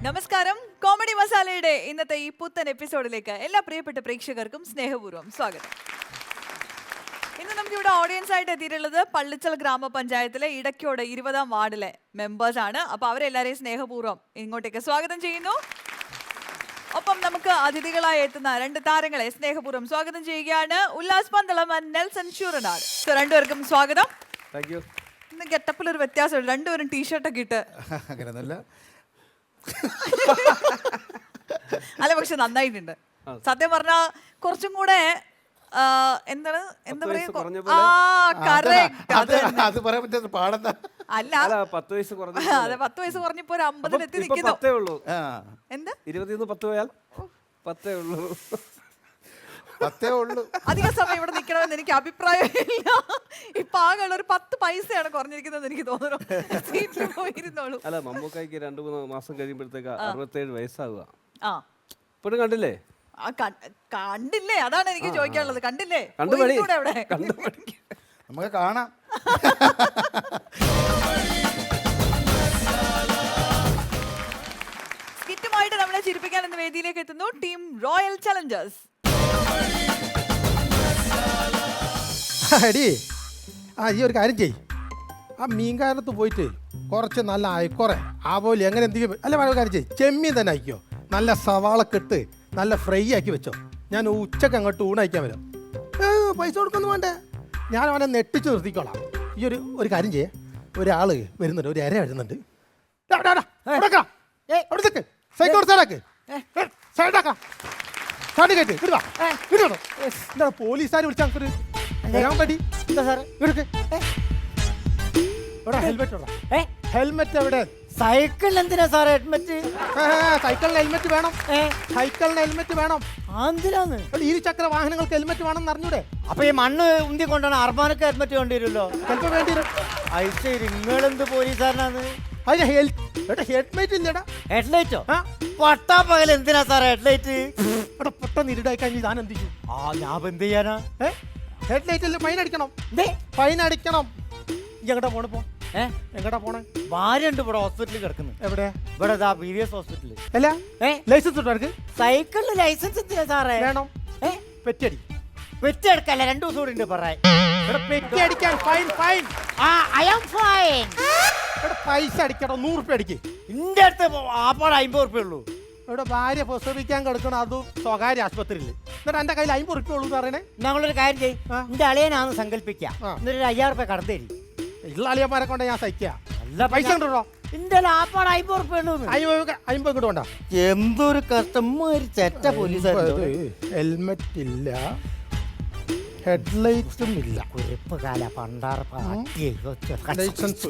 നമസ്കാരം. കോമഡി മസാലയുടെ ഇന്നത്തെ ഈ പുത്തൻ എപ്പിസോഡിലേക്ക് എല്ലാ പ്രിയപ്പെട്ട പ്രേക്ഷകർക്കും സ്നേഹപൂർവ്വം സ്വാഗതം. ഇന്ന് നമുക്കിവിടെ ഓഡിയൻസ് ആയിട്ട് എത്തിയിട്ടുള്ളത് പള്ളിച്ചൽ ഗ്രാമപഞ്ചായത്തിലെ ഇടയ്ക്കോട് 20-ാം വാർഡിലെ മെമ്പേഴ്സ് ആണ്. അപ്പോൾ അവരെല്ലാവരെയും സ്നേഹപൂർവ്വം ഇങ്ങോട്ടേക്ക് സ്വാഗതം ചെയ്യുന്നു. ഒപ്പം നമുക്ക് അതിഥികളായി എത്തുന്ന 2 താരങ്ങളെ സ്നേഹപൂർവ്വം സ്വാഗതം ചെയ്യുകയാണ്. Ullas Pandalam and Nelson Sooranad. So രണ്ടുപേർക്കും സ്വാഗതം. ഇന്ന് ഗെറ്റപ്പിൽ ഒരു വ്യത്യാസമുണ്ട്, രണ്ടുപേരും ടീഷർട്ടൊക്കെ ഇട്ട്. അല്ല, പക്ഷെ നന്നായിട്ടുണ്ട്. സത്യം പറഞ്ഞാ കുറച്ചും കൂടെ എന്താണ് എന്താ പറയാ, അല്ല 10 വയസ്സ് കുറഞ്ഞപ്പോ ഒരു 50-ൽ എത്തി നിൽക്കുന്നു. എന്താ 20-10 പോയാൽ 10 ഉള്ളൂ. അധിക സമയം ഇവിടെ നിൽക്കണമെന്ന് എനിക്ക് അഭിപ്രായമില്ല. ഇപ്പൊ ആകെ ഒരു 10 പൈസയാണ് കുറഞ്ഞിരിക്കുന്നത് എനിക്ക് തോന്നുന്നു. സീറ്റിൽ പോയിരുന്നോളൂ. അല്ല, മമ്മൂക്കായ്ക്ക് 2-3 മാസം കഴിയുമ്പോഴത്തേക്ക് 67 വയസ്സാവുക. ഇപ്പോഴും കണ്ടില്ലേ? കണ്ടില്ലേ, അതാണ് എനിക്ക് ചോദിക്കാനുള്ളത്. കണ്ടില്ലേ, നമുക്ക് കാണാം. സ്കിറ്റുമായിട്ട് നമ്മളെ ചിരിപ്പിക്കാൻ എന്ന വേദിയിലേക്ക് എത്തുന്നു ടീം റോയൽ ചലഞ്ചേഴ്സ്. എടി, ഈ ഒരു കാര്യം ചെയ്. ആ മീൻകാരത്ത് പോയിട്ട് കുറച്ച് നല്ല അയക്കുറെ ആവോലി അങ്ങനെ എന്തെങ്കിലും അല്ല, ഒരു കാര്യം ചെയ്, ചെമ്മീൻ തന്നെ അയക്കോ. നല്ല സവാളൊക്കെ ഇട്ട് നല്ല ഫ്രൈ ആക്കി വെച്ചോ. ഞാൻ ഉച്ചക്ക് അങ്ങോട്ട് ഊണയക്കാൻ വരാം. പൈസ കൊടുക്കൊന്നും വേണ്ടേ, ഞാൻ അവനെ നെട്ടിച്ച് നിർത്തിക്കോളാം. ഈ ഒരു കാര്യം ചെയ്യേ, ഒരാൾ വരുന്നുണ്ട്, ഒരു ഇര വരുന്നുണ്ട്. പോലീസുകാർ വിളിച്ചാൽ ഹെൽമെറ്റ് എവിടെ? സൈക്കിളിൽ എന്തിനാ സാറേ ഹെൽമെറ്റ്? സൈക്കിളിന് ഹെൽമെറ്റ് വേണം. സൈക്കിളിന് ഹെൽമെറ്റ് വേണം. എന്തിനാന്ന്? ഇരുചക്ര വാഹനങ്ങൾക്ക് ഹെൽമെറ്റ് വേണം എന്ന് അറിഞ്ഞൂടെ? അപ്പൊ ഈ മണ്ണ് ഉന്തി കൊണ്ടാണ് അർമാനൊക്കെ ഹെൽമെറ്റ് വേണ്ടിവരുമല്ലോ. ചിലപ്പോ വേണ്ടി വരും. നിങ്ങളെന്ത് പോലീസുകാരനാണ്? അതിന് ഹെഡ്ലൈറ്റ് ഇല്ലടാ. ഹെഡ്ലൈറ്റോ? പട്ടാ പകൽ എന്തിനാ സാറേ ഹെഡ്ലൈറ്റ്? ഇവിടെ പെട്ടെന്ന് ഇരുടായി കഴിഞ്ഞ് ഞാൻ എന്ത് ചെയ്യും? ഞാൻ എന്ത് ചെയ്യാനാ? ഹെഡ്ലൈറ്റിൽ ഫൈൻ അടിക്കണം. ഫൈൻ അടിക്കണം. എങ്ങോട്ടാ പോണേ? എങ്ങോട്ടാ പോണേ? ഭാര്യ ഉണ്ട് ഇവിടെ ഹോസ്പിറ്റലിൽ കിടക്കുന്നു. എവിടെ? ഇവിടെ BVS ഹോസ്പിറ്റലിൽ. അല്ല, ലൈസൻസ് ഉണ്ടോ? സൈക്കിളിന് ലൈസൻസ് എന്തിനാ സാറേ? വേണം. പെറ്റടി പെറ്റെടുക്കല്ല, 2 ദിവസം കൂടി ഉണ്ട് പറയാൻ. പെറ്റി അടിക്കാൻ ഫൈൻ. പൈസ അടിക്കണം. 100 രൂപ അടിക്ക്. എന്റെ അടുത്ത് ആപ്പാട് 50 ഉറുപ്പ ഉള്ളൂ. ഇവിടെ ഭാര്യ പ്രസവിക്കാൻ കിടക്കണം, അതും സ്വകാര്യ ആശുപത്രിയിൽ. എന്നിട്ട് എന്റെ കയ്യിൽ 50 ഉറുപ്പ ഉള്ളൂ എന്ന് പറയണേ. ഞങ്ങളൊരു കാര്യം ചെയ്യും, എന്റെ അളിയനാന്ന് സങ്കല്പിക്കാം, എന്നിട്ട് 1000 രൂപ കടന്നു തരും. ഉള്ള അളിയന്മാരെ കൊണ്ട് ഞാൻ സഹിക്കാം. പൈസ ഉണ്ടോ? എന്റെ ആപ്പാട് 50 ഉറുപ്പ ഉള്ളൂ. 50 ഇങ്ങോട്ട് വേണ്ട. എന്തൊരു കസ്റ്റമർ ചെറ്റ പോലീസ്. ഹെൽമെറ്റ് ഇല്ല, ഹെഡ്ലൈറ്റും ഇല്ല. കുറിപ്പ് കാല പണ്ടാറ ലൈസൻസ്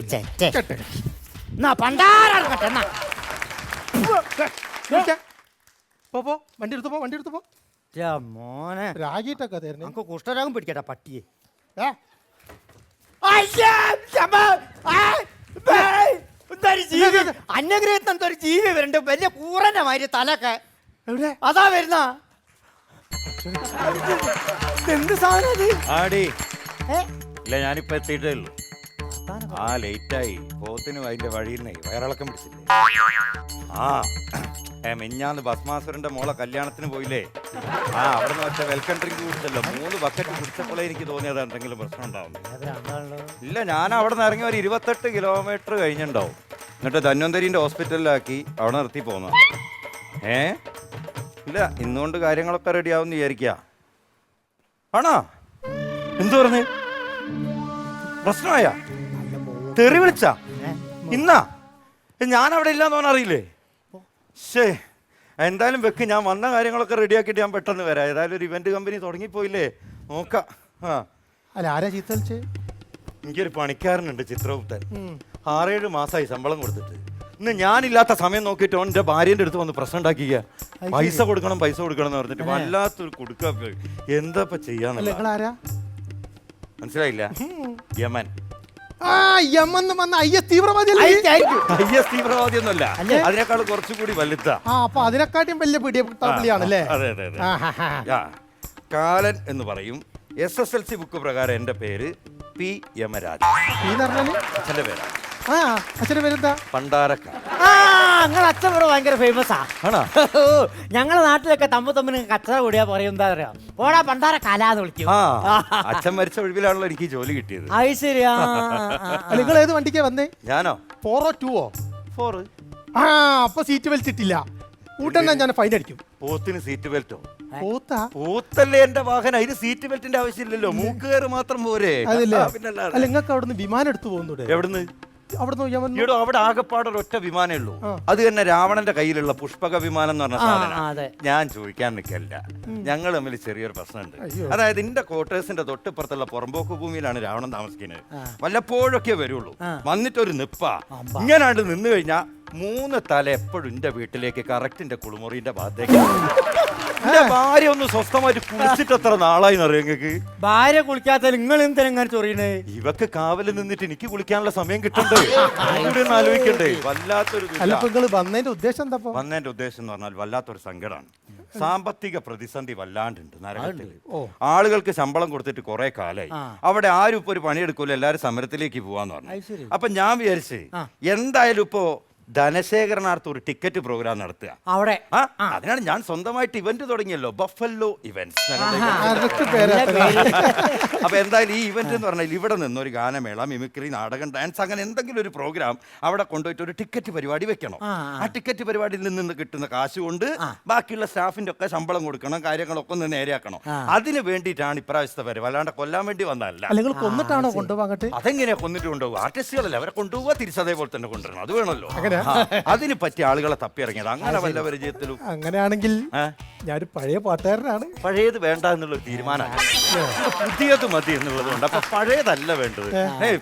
വണ്ടി എടുത്തു പോ. മോനെ രാഗിട്ടൊക്കെ തരുന്നു. നമുക്ക് കുഷ്ഠരോഗം പിടിക്കട്ടെ പട്ടിയെ. അന്യഗ്രഹത്തിന് എന്തൊരു ജീവി വരുന്നുണ്ട്, വലിയ കൂറന്റെ മാതിരി തലൊക്കെ. അതാ വരുന്ന എന്ത് സാധനം? ഇല്ല, ഞാനിപ്പോ എത്തിയിട്ടേ ഉള്ളൂ. ലേറ്റായി. പോത്തിനും അതിന്റെ വഴിയിൽ നിന്ന് വയറിളക്കം പിടിച്ചില്ലേ? മിഞ്ഞാന്ന് ഭസ്മാസുരന്റെ മോളെ കല്യാണത്തിന് പോയില്ലേ? അവിടെ നിന്ന് വെച്ച വെൽക്കം ഡ്രിങ്ക് കുടിച്ചല്ലോ. 3 ബക്കറ്റ് കുടിച്ചപ്പോഴേ എനിക്ക് തോന്നിയത് എന്തെങ്കിലും പ്രശ്നം ഉണ്ടാവും. ഇല്ല, ഞാൻ അവിടെ നിന്ന് ഇറങ്ങി ഒരു 28 കിലോമീറ്റർ കഴിഞ്ഞിട്ടുണ്ടാവും. എന്നിട്ട് ധന്വന്തരിന്റെ ഹോസ്പിറ്റലിലാക്കി അവിടെ നിർത്തി പോന്ന. ഇല്ല, ഇന്നുകൊണ്ട് കാര്യങ്ങളൊക്കെ റെഡിയാവും വിചാരിക്കുക. ആണോ? എന്തു പറഞ്ഞു? പ്രശ്നമായ തെറി വിളിച്ച ഇന്നാ? ഞാൻ അവിടെ ഇല്ലാന്ന് പറഞ്ഞറിയില്ലേ? ശേ, എന്തായാലും വെക്ക്. ഞാൻ വന്ന കാര്യങ്ങളൊക്കെ റെഡിയാക്കിയിട്ട് ഞാൻ പെട്ടെന്ന് വരാം. ഏതായാലും ഒരു ഇവന്റ് കമ്പനി തുടങ്ങിപ്പോയില്ലേ, നോക്കാം. അല്ല, ആരാ ചീത്ത വിളിച്ചേ? എനിക്കൊരു പണിക്കാരനുണ്ട്, ചിത്രഗുപ്തൻ. 6-7 മാസമായി ശമ്പളം കൊടുത്തിട്ട്. ഇന്ന് ഞാനില്ലാത്ത സമയം നോക്കിയിട്ട് എൻ്റെ ഭാര്യൻ്റെ അടുത്ത് വന്ന് പ്രശ്നം ഉണ്ടാക്കിയ. പൈസ കൊടുക്കണം എന്ന് പറഞ്ഞിട്ട് വല്ലാത്തൊരു കൊടുക്ക. എന്താ ഇപ്പൊ ചെയ്യാന്നല്ല, മനസ്സിലായില്ല? യമൻ. തീവ്രവാദിയൊന്നുമല്ല, അതിനേക്കാൾ കുറച്ചുകൂടി വലുതാ. അതിനെക്കാട്ടും വലിയ പിടിയാണല്ലേ? അതെ. കാലൻ എന്ന് പറയും. SSLC ബുക്ക് പ്രകാരം എന്റെ പേര് പി യമരാജ്. അച്ഛന്റെ പേരാ. അച്ഛന്റെ പേരെന്താ? പണ്ടാരക്ക. ഞങ്ങളെ അച്ഛൻ ഇവിടെ ഭയങ്കര ഫേമസ് ആ. ആണോ? ഞങ്ങളെ നാട്ടിലൊക്കെ തമ്മിൽ കച്ചറ കൂടിയാ പറയും എന്താ പറയാ, ഓടാ പണ്ടാര കലാന്ന് വിളിക്കും. അച്ഛൻ മരിച്ച ഒഴിവിലാണല്ലോ എനിക്ക് ഈ ജോലി കിട്ടിയത്. അത് ശരിയാ. നിങ്ങൾ ഏത് വണ്ടിക്കാ വന്നേ? ഞാനോ? 4 2 4. ആ അപ്പൊ സീറ്റ് ബെൽറ്റ് ഇട്ടില്ല, ഉടനെ ഞാൻ ഫൈൻ അടിക്കും. പോത്തിന് സീറ്റ് ബെൽറ്റോ? പോത്താ? പോത്തല്ലേ എന്റെ വാഹനം, അതിന് സീറ്റ് ബെൽറ്റിന്റെ ആവശ്യമില്ലല്ലോ, മൂക്കുകയറ് മാത്രം പോരെ. അതില്ലേ? പിന്നല്ലാതെ. അല്ല നിങ്ങൾക്ക് അവിടുന്ന് വിമാനം എടുത്തു പോകുന്നൂടെ? എവിടുന്ന്? അവിടുന്ന് ഞാൻ വന്നു. ഈടോ അവിടെ ആകെപ്പാടെ ഒറ്റ വിമാനേ ഉള്ളൂ. അത് തന്നെ രാവണന്റെ കയ്യിലുള്ള പുഷ്പക വിമാനം എന്ന് പറഞ്ഞ സാധനം. ഞാൻ ചോദിക്കാൻ നിൽക്കല്ല, ഞങ്ങൾ തമ്മിൽ ചെറിയൊരു പ്രശ്നമുണ്ട്. അതായത് എന്റെ ക്വാർട്ടേഴ്സിന്റെ തൊട്ടിപ്പുറത്തുള്ള പുറമ്പോക്ക് ഭൂമിയിലാണ് രാവണൻ താമസിക്കുന്നത്. വല്ലപ്പോഴൊക്കെ വരുള്ളൂ, വന്നിട്ടൊരു നിപ്പ ഇങ്ങനാണ്ട് നിന്ന് കഴിഞ്ഞാ 3 തല എപ്പോഴും എന്റെ വീട്ടിലേക്ക് കറക്റ്റിന്റെ കുളിമുറിന്റെ ഭാഗത്തേക്ക്. എന്റെ ഭാര്യ ഒന്ന് സ്വസ്ഥമായിട്ട് കുളിച്ചിട്ട് എത്ര നാളായി അറിയാം നിങ്ങൾക്ക്? ഭാര്യ കുളിക്കാത്ത നിങ്ങൾ എന്തിനെങ്ങനെ ചൊറിയണേ? ഇവക്ക് കാവല് നിന്നിട്ട് എനിക്ക് കുളിക്കാനുള്ള സമയം കിട്ടണ്ടേ? കൂടി ഒന്ന് ആലോചിക്കണ്ടേ? വല്ലാത്തൊരു അല്ല ഇപ്പൊ നിങ്ങൾ വന്നതിന്റെ ഉദ്ദേശം എന്താ? വന്നതിന്റെ ഉദ്ദേശം എന്ന് പറഞ്ഞാൽ വല്ലാത്തൊരു സങ്കടമാണ്. സാമ്പത്തിക പ്രതിസന്ധി വല്ലാണ്ടുണ്ട് നരകത്തിൽ. ആളുകൾക്ക് ശമ്പളം കൊടുത്തിട്ട് കുറെ കാലായി. അവിടെ ആരും ഇപ്പൊ ഒരു പണിയെടുക്കൂല, എല്ലാരും സമരത്തിലേക്ക് പോവാന്ന് പറഞ്ഞു. അപ്പൊ ഞാൻ വിചാരിച്ച് എന്തായാലും ഇപ്പോ ധനശേഖരണാർത്ഥം ഒരു ടിക്കറ്റ് പ്രോഗ്രാം നടത്തുക അവിടെ. അതിനാണ് ഞാൻ സ്വന്തമായിട്ട് ഇവന്റ് തുടങ്ങിയല്ലോ, ബഫല്ലോ ഇവന്റ്സ്. അപ്പൊ എന്തായാലും ഈ ഇവന്റ് എന്ന് പറഞ്ഞാൽ ഇവിടെ നിന്ന് ഒരു ഗാനമേള, മിമിക്രി, നാടകം, ഡാൻസ്, അങ്ങനെ എന്തെങ്കിലും ഒരു പ്രോഗ്രാം അവിടെ കൊണ്ടുപോയിട്ട് ഒരു ടിക്കറ്റ് പരിപാടി വെക്കണം. ആ ടിക്കറ്റ് പരിപാടിയിൽ നിന്ന് കിട്ടുന്ന കാശ് കൊണ്ട് ബാക്കിയുള്ള സ്റ്റാഫിന്റെ ഒക്കെ ശമ്പളം കൊടുക്കണം, കാര്യങ്ങളൊക്കെ ഒന്ന് നേരെയാക്കണം. അതിന് വേണ്ടിയിട്ടാണ് ഇപ്രാവശ്യത്തെ വരവ്, അല്ലാണ്ട് കൊല്ലാൻ വേണ്ടി വന്നതല്ല. നിങ്ങൾ കൊന്നിട്ടാണോ കൊണ്ടുപോകട്ടെ? അതെങ്ങനെയാ കൊന്നിട്ട് കൊണ്ടുപോകുക? ആർട്ടിസ്റ്റുകളല്ലേ, അവരെ കൊണ്ടുപോകുക, തിരിച്ചതേപോലെ തന്നെ കൊണ്ടുവരണം. അത് വേണമല്ലോ. അതിന് പറ്റിയ ആളുകളെ തപ്പിയിറങ്ങിയത്. അങ്ങനെ വല്ല പരിചയത്തിലും അങ്ങനെയാണെങ്കിൽ ഞാനൊരു പഴയ പാട്ടുകാരനാണ്. പഴയത് വേണ്ട എന്നുള്ളൊരു തീരുമാനമാണ്, പുതിയത് മതി എന്നുള്ളതുകൊണ്ട്. അപ്പൊ പഴയതല്ല വേണ്ടത്.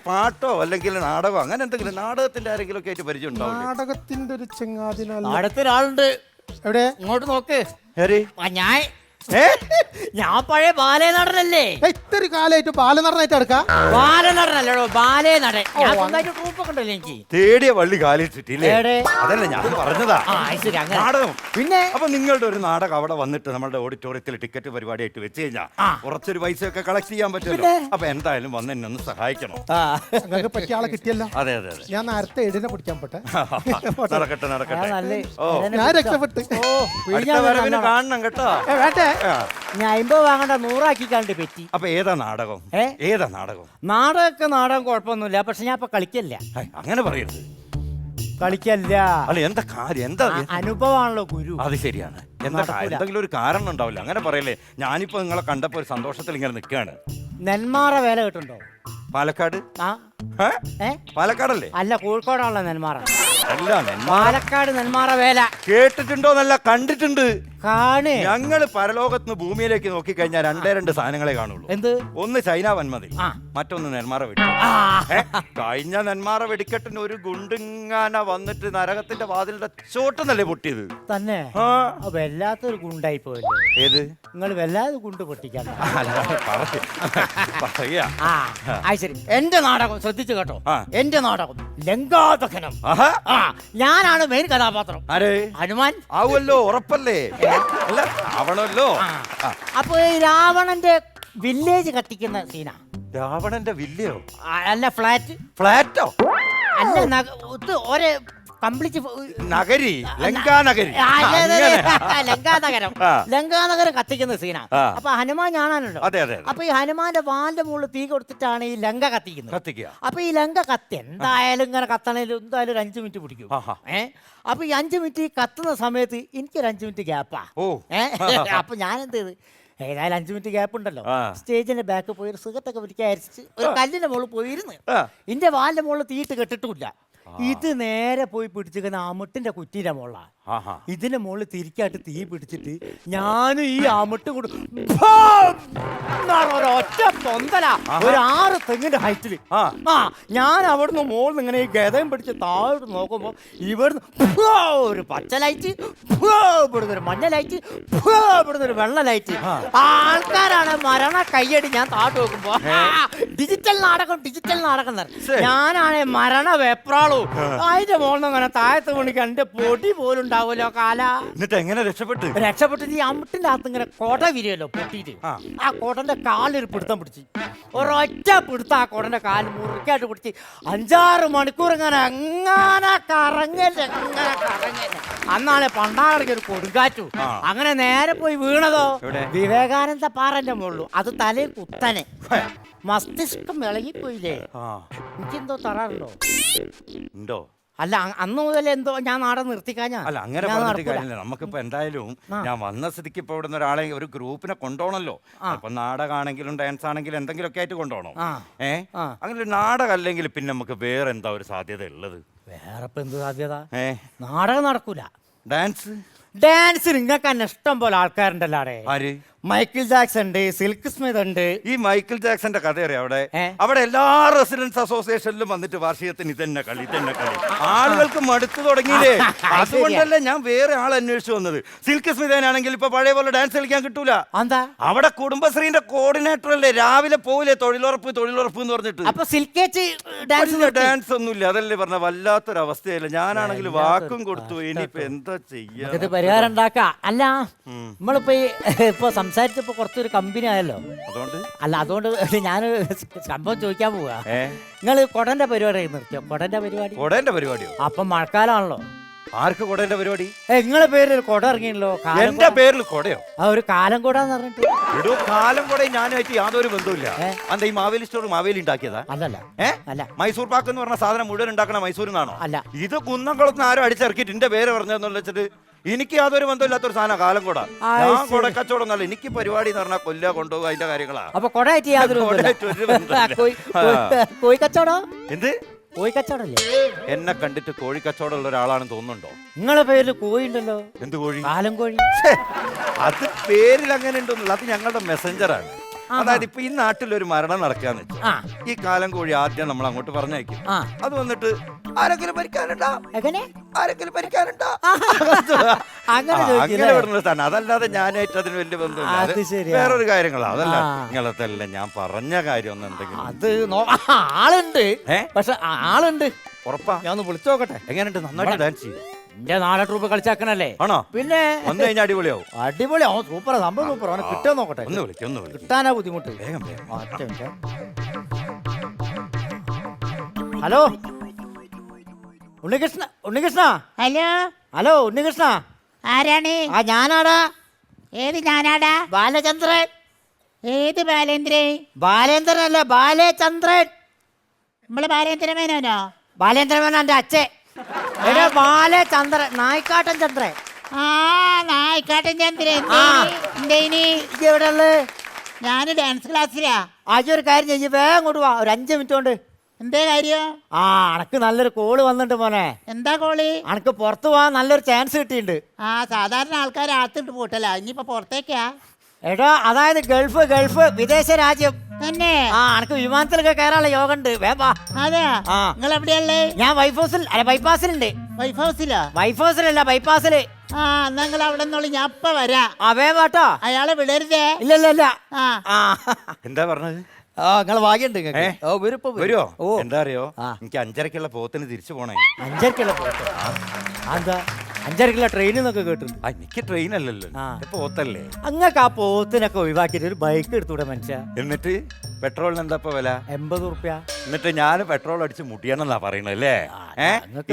പാട്ടോ അല്ലെങ്കിൽ നാടകമോ അങ്ങനെ എന്തെങ്കിലും, നാടകത്തിന്റെ ആരെങ്കിലും ഒക്കെ ആയിട്ട് പരിചയം ഉണ്ടാവും. നാടകത്തിന്റെ ഒരു ചെങ്ങാതിനല്ല. അടുത്തൊരാളുണ്ട്. എവിടെ? ഇങ്ങോട്ട് നോക്ക്. ഏ ഞാൻ പഴയ ബാലേ നടനല്ലേ? ഇത്ര കാലമായിട്ട് ബാലനടനായിട്ട് എടുക്കാം. ബാലനടനല്ലോ, ബാലേ നടൻ. ഞാൻ സ്വന്തമായിട്ട് ട്രൂപ്പൊക്കെ ഉണ്ടല്ലോ എനിക്ക്. തേടിയ വള്ളി കാലിട്ടിട്ടില്ലേ? എവിടെ? അതല്ല ഞാൻ പറഞ്ഞതാ, ശരി, അങ്ങനെ. നാടകം. പിന്നെ അപ്പൊ നിങ്ങളുടെ ഒരു നാടകം അവിടെ വന്നിട്ട് നമ്മുടെ ഓഡിറ്റോറിയത്തിൽ ടിക്കറ്റ് പരിപാടിയായിട്ട് വെച്ച് കഴിഞ്ഞാൽ കുറച്ചൊരു പൈസയൊക്കെ കളക്ട് ചെയ്യാൻ പറ്റുമല്ലോ. അപ്പൊ എന്തായാലും വന്ന് എന്നെ ഒന്ന് സഹായിക്കണം. നിങ്ങൾക്ക് പറ്റിയ ആളെ കിട്ടിയല്ലോ. അതെ അതെ അതെ, ഞാൻ നേരത്തെ എടിനെ പിടിക്കാൻ പോട്ടെ. നടക്കട്ടെ നടക്കട്ടെ. ഞാൻ രക്ഷപ്പെട്ട്. അടുത്ത വരവിന് കാണണം കേട്ടോ. വേട്ടെ, ഞാൻ 50 വാങ്ങണ്ട 100 ആക്കിക്കാണ്ട് പറ്റി. അപ്പൊ ഏതാ നാടകം? ഏതാ നാടകം? നാടകമൊക്കെ നാടകം കുഴപ്പമൊന്നുമില്ല, പക്ഷെ ഞാൻ ഇപ്പൊ കളിക്കല്ല. അങ്ങനെ പറയരുത്, കളിക്കല്ല. അല്ല എന്താ കാര്യം? എന്താ അനുഭവമാണല്ലോ ഗുരു. അത് ശരിയാണ്. എന്താ എന്തെങ്കിലും ഒരു കാരണം ഉണ്ടാവില്ല, അങ്ങനെ പറയല്ലേ. ഞാനിപ്പോ നിങ്ങളെ കണ്ടപ്പോ ഒരു സന്തോഷത്തിൽ ഇങ്ങനെ നിൽക്കുകയാണ്. നെന്മാറ വേല കേട്ടുണ്ടോ? പാലക്കാട്? പാലക്കാടല്ലേ? അല്ല, കോഴിക്കോടാണല്ലോ നെന്മാറ. അല്ല, പാലക്കാട് നെന്മാറ വേല കേട്ടിട്ടുണ്ടോന്നല്ല, കണ്ടിട്ടുണ്ട്. കാണേ. ഞങ്ങള് പരലോകത്തുനിന്ന് ഭൂമിയിലേക്ക് നോക്കിക്കഴിഞ്ഞാൽ 2 സാധനങ്ങളെ കാണുള്ളൂ. എന്ത്? ഒന്ന് ചൈന വന്മതി, മറ്റൊന്ന് നെന്മാറ വെടിക്കെട്ട്. കഴിഞ്ഞ നെന്മാറ വെടിക്കെട്ടിന് ഒരു ഗുണ്ടിങ്ങാന വന്നിട്ട് നരകത്തിന്റെ വാതിലിന്റെ ചോട്ടെന്നല്ലേ പൊട്ടിയത് തന്നെ? വല്ലാത്തൊരു ഗുണ്ടായി പോയല്ലോ. ഏത്? നിങ്ങൾ വല്ലാതെ ഗുണ്ട് പൊട്ടിക്കാൻ. പറയാ. ശരി, എന്റെ നാടകം ശ്രദ്ധിച്ചു കേട്ടോ. എന്റെ നാടകം ലങ്കാദഹനം. ഞാനാണ് മെയിൻ കഥാപാത്രം. ആര്? ഹനുമാൻ. ആവുമല്ലോ, ഉറപ്പല്ലേ? അല്ല, ആവണല്ലോ. അപ്പൊ ഈ രാവണന്റെ വില്ലേജ് കത്തിക്കുന്ന സീനാ. രാവണന്റെ വില്ലയോ? അല്ല, ഫ്ലാറ്റോ? അല്ല, ഒരേ കംപ്ലീറ്റ് നഗരി, ലങ്കാനഗരി. ലങ്കാനഗരം. ലങ്കാനഗരം കത്തിക്കുന്ന സീനാ. അപ്പൊ ഹനുമാൻ ഞാനാണല്ലോ. അതെ അതെ. അപ്പൊ ഈ ഹനുമാന്റെ വാലിന്റെ മുകളിൽ തീ കൊടുത്തിട്ടാണ് ഈ ലങ്ക കത്തിക്കുന്നത്. അപ്പൊ ഈ ലങ്ക എന്തായാലും ഇങ്ങനെ കത്തണേലും എന്തായാലും ഒരു 5 മിനിറ്റ് പിടിക്കും. അപ്പൊ ഈ 5 മിനിറ്റ് കത്തുന്ന സമയത്ത് എനിക്കൊരു 5 മിനിറ്റ് ഗ്യാപ്പാ. അപ്പൊ ഞാൻ എന്ത് ചെയ്ത്, ഏതായാലും 5 മിനിറ്റ് ഗ്യാപ്പ് ഉണ്ടല്ലോ, സ്റ്റേജിന്റെ ബാക്ക് പോയി ഒരു സിഗരറ്റൊക്കെ വിളിക്കാരിച്ച് ഒരു കല്ലിന്റെ മുകളിൽ പോയിരുന്നു. എന്റെ വാലിന്റെ മുകളിൽ തീയിട്ട് കെട്ടിട്ടില്ല. ഇത് നേരെ പോയി പിടിച്ചിരിക്കുന്ന ആമട്ടിന്റെ കുറ്റിയുടെ മുകളിലാണ്. ഇതിന്റെ മുകളിൽ തിരിക്കാട്ട് തീ പിടിച്ചിട്ട് ഞാനും ഈ ആമട്ടും കൂടെ ഒറ്റ പൊന്തല ഒരു 6 തെങ്ങിന്റെ ഹൈറ്റില്. ഞാൻ അവിടുന്ന് മുകളിൽ ഇങ്ങനെ ഈ ഗതയും പിടിച്ച് താഴോട്ട് നോക്കുമ്പോ ഇവിടുന്ന് ഒരു പച്ച ലൈറ്റ്, ഇവിടുന്ന് ഒരു മഞ്ഞ ലൈറ്റ്, ഇവിടുന്ന് ഒരു വെള്ള ലൈറ്റ്. ആൾക്കാരാണ് മരണ കയ്യടി. ഞാൻ താഴോട്ട് നോക്കുമ്പോ ഡിജിറ്റൽ നാടകം. ഞാനാണ് മരണ വെപ്രാളൂ. അതിന്റെ മുകളിൽ അങ്ങനെ താഴത്ത് മണിക്ക് എന്റെ പൊടി പോലും ഉണ്ടാവുമല്ലോ കാല. എന്നിട്ട് എങ്ങനെ രക്ഷപ്പെട്ട്? രക്ഷപ്പെട്ടിട്ട് ഈ അമ്മിട്ടിന്റെ അകത്ത് ഇങ്ങനെ കൊട വിരിയല്ലോ പൊട്ടിയിട്ട്. ആ കൊടന്റെ കാലൊരു പിടുത്തം പിടിച്ച്, ഒരൊറ്റ പിടുത്തം ആ കൊടന്റെ കാല് മുറുക്കായിട്ട് പിടിച്ച് 5-6 മണിക്കൂർ ഇങ്ങനെ എങ്ങനെ കറങ്ങല്ലേ. അന്നാണ് പണ്ടാകടിക്ക് ഒരു കൊടുങ്കാറ്റു. അങ്ങനെ നേരെ പോയി വീണതോ വിവേകാനന്ദ പാറന്റെ മുകളിൽ. അത് തലേ കുത്തനെ മസ്തിഷ്കം ഇളകിപ്പോയില്ലേ. എനിക്കെന്തോ തറാറുണ്ടോ? ഉണ്ടോ? അല്ല അന്ന് മുതൽ എന്തോ ഞാൻ നാടൻ നിർത്തിക്കാഞ്ഞാ. അല്ല അങ്ങനെ പറഞ്ഞിട്ട് കാര്യമില്ല. നമുക്കിപ്പോ എന്തായാലും ഞാൻ വന്ന സ്ഥിതിക്ക് ഇപ്പൊ ഇവിടുന്ന് ഒരാളെ ഒരു ഗ്രൂപ്പിനെ കൊണ്ടുപോകണല്ലോ. അപ്പൊ നാടകമാണെങ്കിലും ഡാൻസ് ആണെങ്കിലും എന്തെങ്കിലുമൊക്കെ ആയിട്ട് കൊണ്ടുപോകണം. അങ്ങനെ ഒരു നാടകം അല്ലെങ്കിൽ പിന്നെ നമുക്ക് വേറെ എന്താ ഒരു സാധ്യത ഉള്ളത്? വേറെ ഇപ്പൊ എന്ത് സാധ്യത? നാടകം നടക്കൂല. ഡാൻസ് നിങ്ങൾക്ക് തന്നെ ഇഷ്ടം പോലെ ആൾക്കാരുണ്ടല്ലോ അവിടെ. ആര്? മൈക്കിൾ ജാക്സൺ ഉണ്ട്, സിൽക്ക് സ്മിത്ത് ഉണ്ട്. ഈ മൈക്കിൾ ജാക്സന്റെ കഥ അറിയാം. അവിടെ എല്ലാ റെസിഡൻസ് അസോസിയേഷനിലും വന്നിട്ട് വാർഷികത്തിന് ഇതന്നെ കളി ആളുകൾക്ക് മടുത്തു തുടങ്ങിയില്ലേ. അതുകൊണ്ടല്ലേ ഞാൻ വേറെ ആൾ അന്വേഷിച്ചു വന്നത്. സിൽക്ക് സ്മിതനാണെങ്കിൽ ഇപ്പൊ പഴയ പോലെ ഡാൻസ് കളിക്കാൻ കിട്ടൂല. എന്താ? അവിടെ കുടുംബശ്രീന്റെ കോർഡിനേറ്റർ അല്ലേ, രാവിലെ പോവില്ലേ തൊഴിലുറപ്പ് എന്ന് പറഞ്ഞിട്ട്. അപ്പൊ സിൽക്കേച്ച് ഡാൻസ് ഒന്നുമില്ല. അതല്ലേ പറഞ്ഞ വല്ലാത്തൊരവസ്ഥയല്ല. ഞാനാണെങ്കിൽ വാക്കും കൊടുത്തു. ഇനിയിപ്പോ എന്താ ചെയ്യാ? പരിഹാരം ഉണ്ടാക്കാം. അല്ല നമ്മളിപ്പോ ഇപ്പൊ സംസാരിച്ചപ്പോ കുറച്ചൊരു കമ്പനി ആയല്ലോ. അതുകൊണ്ട് ഞാൻ സംഭവം ചോദിക്കാൻ പോവാ. നിങ്ങൾ കൊടന്റെ പരിപാടി നിർത്തിയോ? കൊടന്റെ പരിപാടിയോ? അപ്പൊ മഴക്കാലാണല്ലോ. ആർക്ക് കൊടേന്റെ പരിപാടി? നിങ്ങളെ പേരിൽ കൊട ഇറങ്ങിയല്ലോ. എന്റെ പേരിൽ കൊടയോ? ഒരു കാലം കൊടാന്ന് പറഞ്ഞിട്ട്. ഇടൂ, കാലം കൊടയും ഞാനുമായിട്ട് യാതൊരു ബന്ധമില്ല. എന്താ ഈ മാവേലി സ്റ്റോർ മാവേലി ഉണ്ടാക്കിയതാ? അല്ല. മൈസൂർ പാക്ക് എന്ന് പറഞ്ഞ സാധനം മുഴുവൻ ഉണ്ടാക്കണ മൈസൂരിൽ നിന്നാണോ? അല്ല. ഇത് കുന്നംകുളത്ത് ആരും അടിച്ചിറക്കിയിട്ട് എന്റെ പേര് പറഞ്ഞതെന്ന് വെച്ചിട്ട് എനിക്ക് യാതൊരു ബന്ധമില്ലാത്തൊരു സാധനം കാലം കൊട. ഞാൻ കൊട കച്ചവടം എന്നല്ല. എനിക്ക് പരിപാടി എന്ന് പറഞ്ഞാൽ കൊല്ല കൊണ്ടുപോകുക അതിന്റെ കാര്യങ്ങളാ. അപ്പൊ കൊടയായിട്ട് യാതൊരു കോഴി കച്ചവടം. എന്ത് കോഴി കച്ചവടല്ലേ? എന്നെ കണ്ടിട്ട് കോഴി കച്ചവടം ഉള്ള ഒരാളാണെന്ന് തോന്നുന്നുണ്ടോ? നിങ്ങളെ പേരിൽ കോഴി ഉണ്ടല്ലോ. എന്ത് കോഴി? കാലം കോഴി. അത് പേരിൽ അങ്ങനെ ഉണ്ടോന്നില്ല. അത് ഞങ്ങളുടെ മെസ്സഞ്ചറാണ്. അതായത് ഇപ്പൊ ഈ നാട്ടിലൊരു മരണം നടക്കാന്ന് വെച്ചാൽ ഈ കാലം കോഴി ആദ്യം നമ്മൾ അങ്ങോട്ട് പറഞ്ഞയക്കും. അത് വന്നിട്ട് ആരെങ്കിലും ഭരിക്കാനുണ്ടോ, അങ്ങനെ വിടുന്ന സ്ഥാനം. അതല്ലാതെ ഞാനായിട്ട് അതിന് വലിയ ബന്ധമില്ല. വേറൊരു കാര്യങ്ങളാ. അതല്ല നിങ്ങളതല്ല ഞാൻ പറഞ്ഞ കാര്യം ഒന്ന് എന്തെങ്കിലും. അത് ആളുണ്ട്, പക്ഷെ ആളുണ്ട്. ഉറപ്പാ? ഞാൻ ഒന്ന് വിളിച്ചു നോക്കട്ടെ. എങ്ങനെയുണ്ട്? നന്നായിട്ട് ഡാൻസ് ചെയ്യും. എന്റെ നാടൻ ട്രൂപ്പ് കളിച്ചാക്കണല്ലേ? ആണോ? പിന്നെ വന്നു കഴിഞ്ഞാൽ അടിപൊളിയാവും. അടിപൊളിയാവും. സൂപ്പറാ, സംഭവം സൂപ്പർ. അവനെ കിട്ടാൻ നോക്കട്ടെ. ഒന്ന് വിളിക്കും. കിട്ടാനാ ബുദ്ധിമുട്ട്. ഹലോ ഉണ്ണികൃഷ്ണ. ഹലോ ഉണ്ണികൃഷ്ണ. ആരാണ്? ഞാനാടാ. ഏത് ഞാനാടാ? ബാലചന്ദ്രൻ. ഏത് ബാലേന്ദ്രൻ? ബാലേന്ദ്രനല്ല, ബാലചന്ദ്രൻ. നമ്മള് ബാലേന്ദ്ര മേനോനോ? ബാലേന്ദ്രൻ മേനോ എന്റെ അച്ഛൻ. ബാലചന്ദ്രൻ, നായിക്കാട്ടൻ ചന്ദ്രൻ. നായിക്കാട്ടൻ ചന്ദ്രൻ. എവിടെ ഉള്ളത്? ഞാന് ഡാൻസ് ക്ലാസ്സിലാ. ഒരു കാര്യം ചെയ്യ്, വേഗം കൊണ്ടുപോവാ. ഒരു 5 മിനിറ്റ് കൊണ്ട്. എന്തേ കാര്യം? അനക്ക് നല്ലൊരു കോള് വന്നിട്ട് മോനെ. എന്താ കോളി? അനക്ക് പുറത്തു പോവാൻ നല്ലൊരു ചാൻസ് കിട്ടിയിട്ടുണ്ട്. സാധാരണ ആൾക്കാർ അകത്തിട്ട് പോട്ടല്ല, ഇനിയിപ്പോ പുറത്തേക്കാ. എടാ, അതായത് ഗൾഫ് വിദേശ രാജ്യം തന്നെ. അനക്ക് വിമാനത്തിലൊക്കെ കയറാനുള്ള യോഗ ഉണ്ട്. വേവാ. അതെ. നിങ്ങൾ എവിടെയല്ലേ? ഞാൻ ബൈപ്പാസിലുണ്ട്. വൈഫോസിലല്ല, ബൈപ്പാസില്. നിങ്ങൾ അവിടെ നിന്നോളി, ഞാൻ അപ്പ വരാം. വേവാട്ടോ. അയാളെ വിടരുതേ. ഇല്ല. എന്താ പറഞ്ഞത്? നിങ്ങൾ ഭാഗ്യണ്ട്. വരുമോ? എന്താ അറിയോ, എനിക്ക് 5:30-ക്കുള്ള പോത്തിന് തിരിച്ചു പോണേ. 5:30-ക്കുള്ള പോത്ത്? എന്താ 5:30-ക്കുള്ള ട്രെയിൻ എന്നൊക്കെ കേട്ടിട്ടുണ്ട്. എനിക്ക് ട്രെയിൻ അല്ലല്ലോ, പോത്തല്ലേ. അങ്ങക്ക് ആ പോത്തിനൊക്കെ ഒഴിവാക്കിയിട്ട് ഒരു ബൈക്ക് എടുത്തൂടെ മനുഷ്യ? എന്നിട്ട് പെട്രോളിന് എന്താ വില? 80 റുപ്യ. എന്നിട്ട് ഞാൻ പെട്രോൾ അടിച്ച് മുടിയാണെന്നാ പറയണല്ലേ.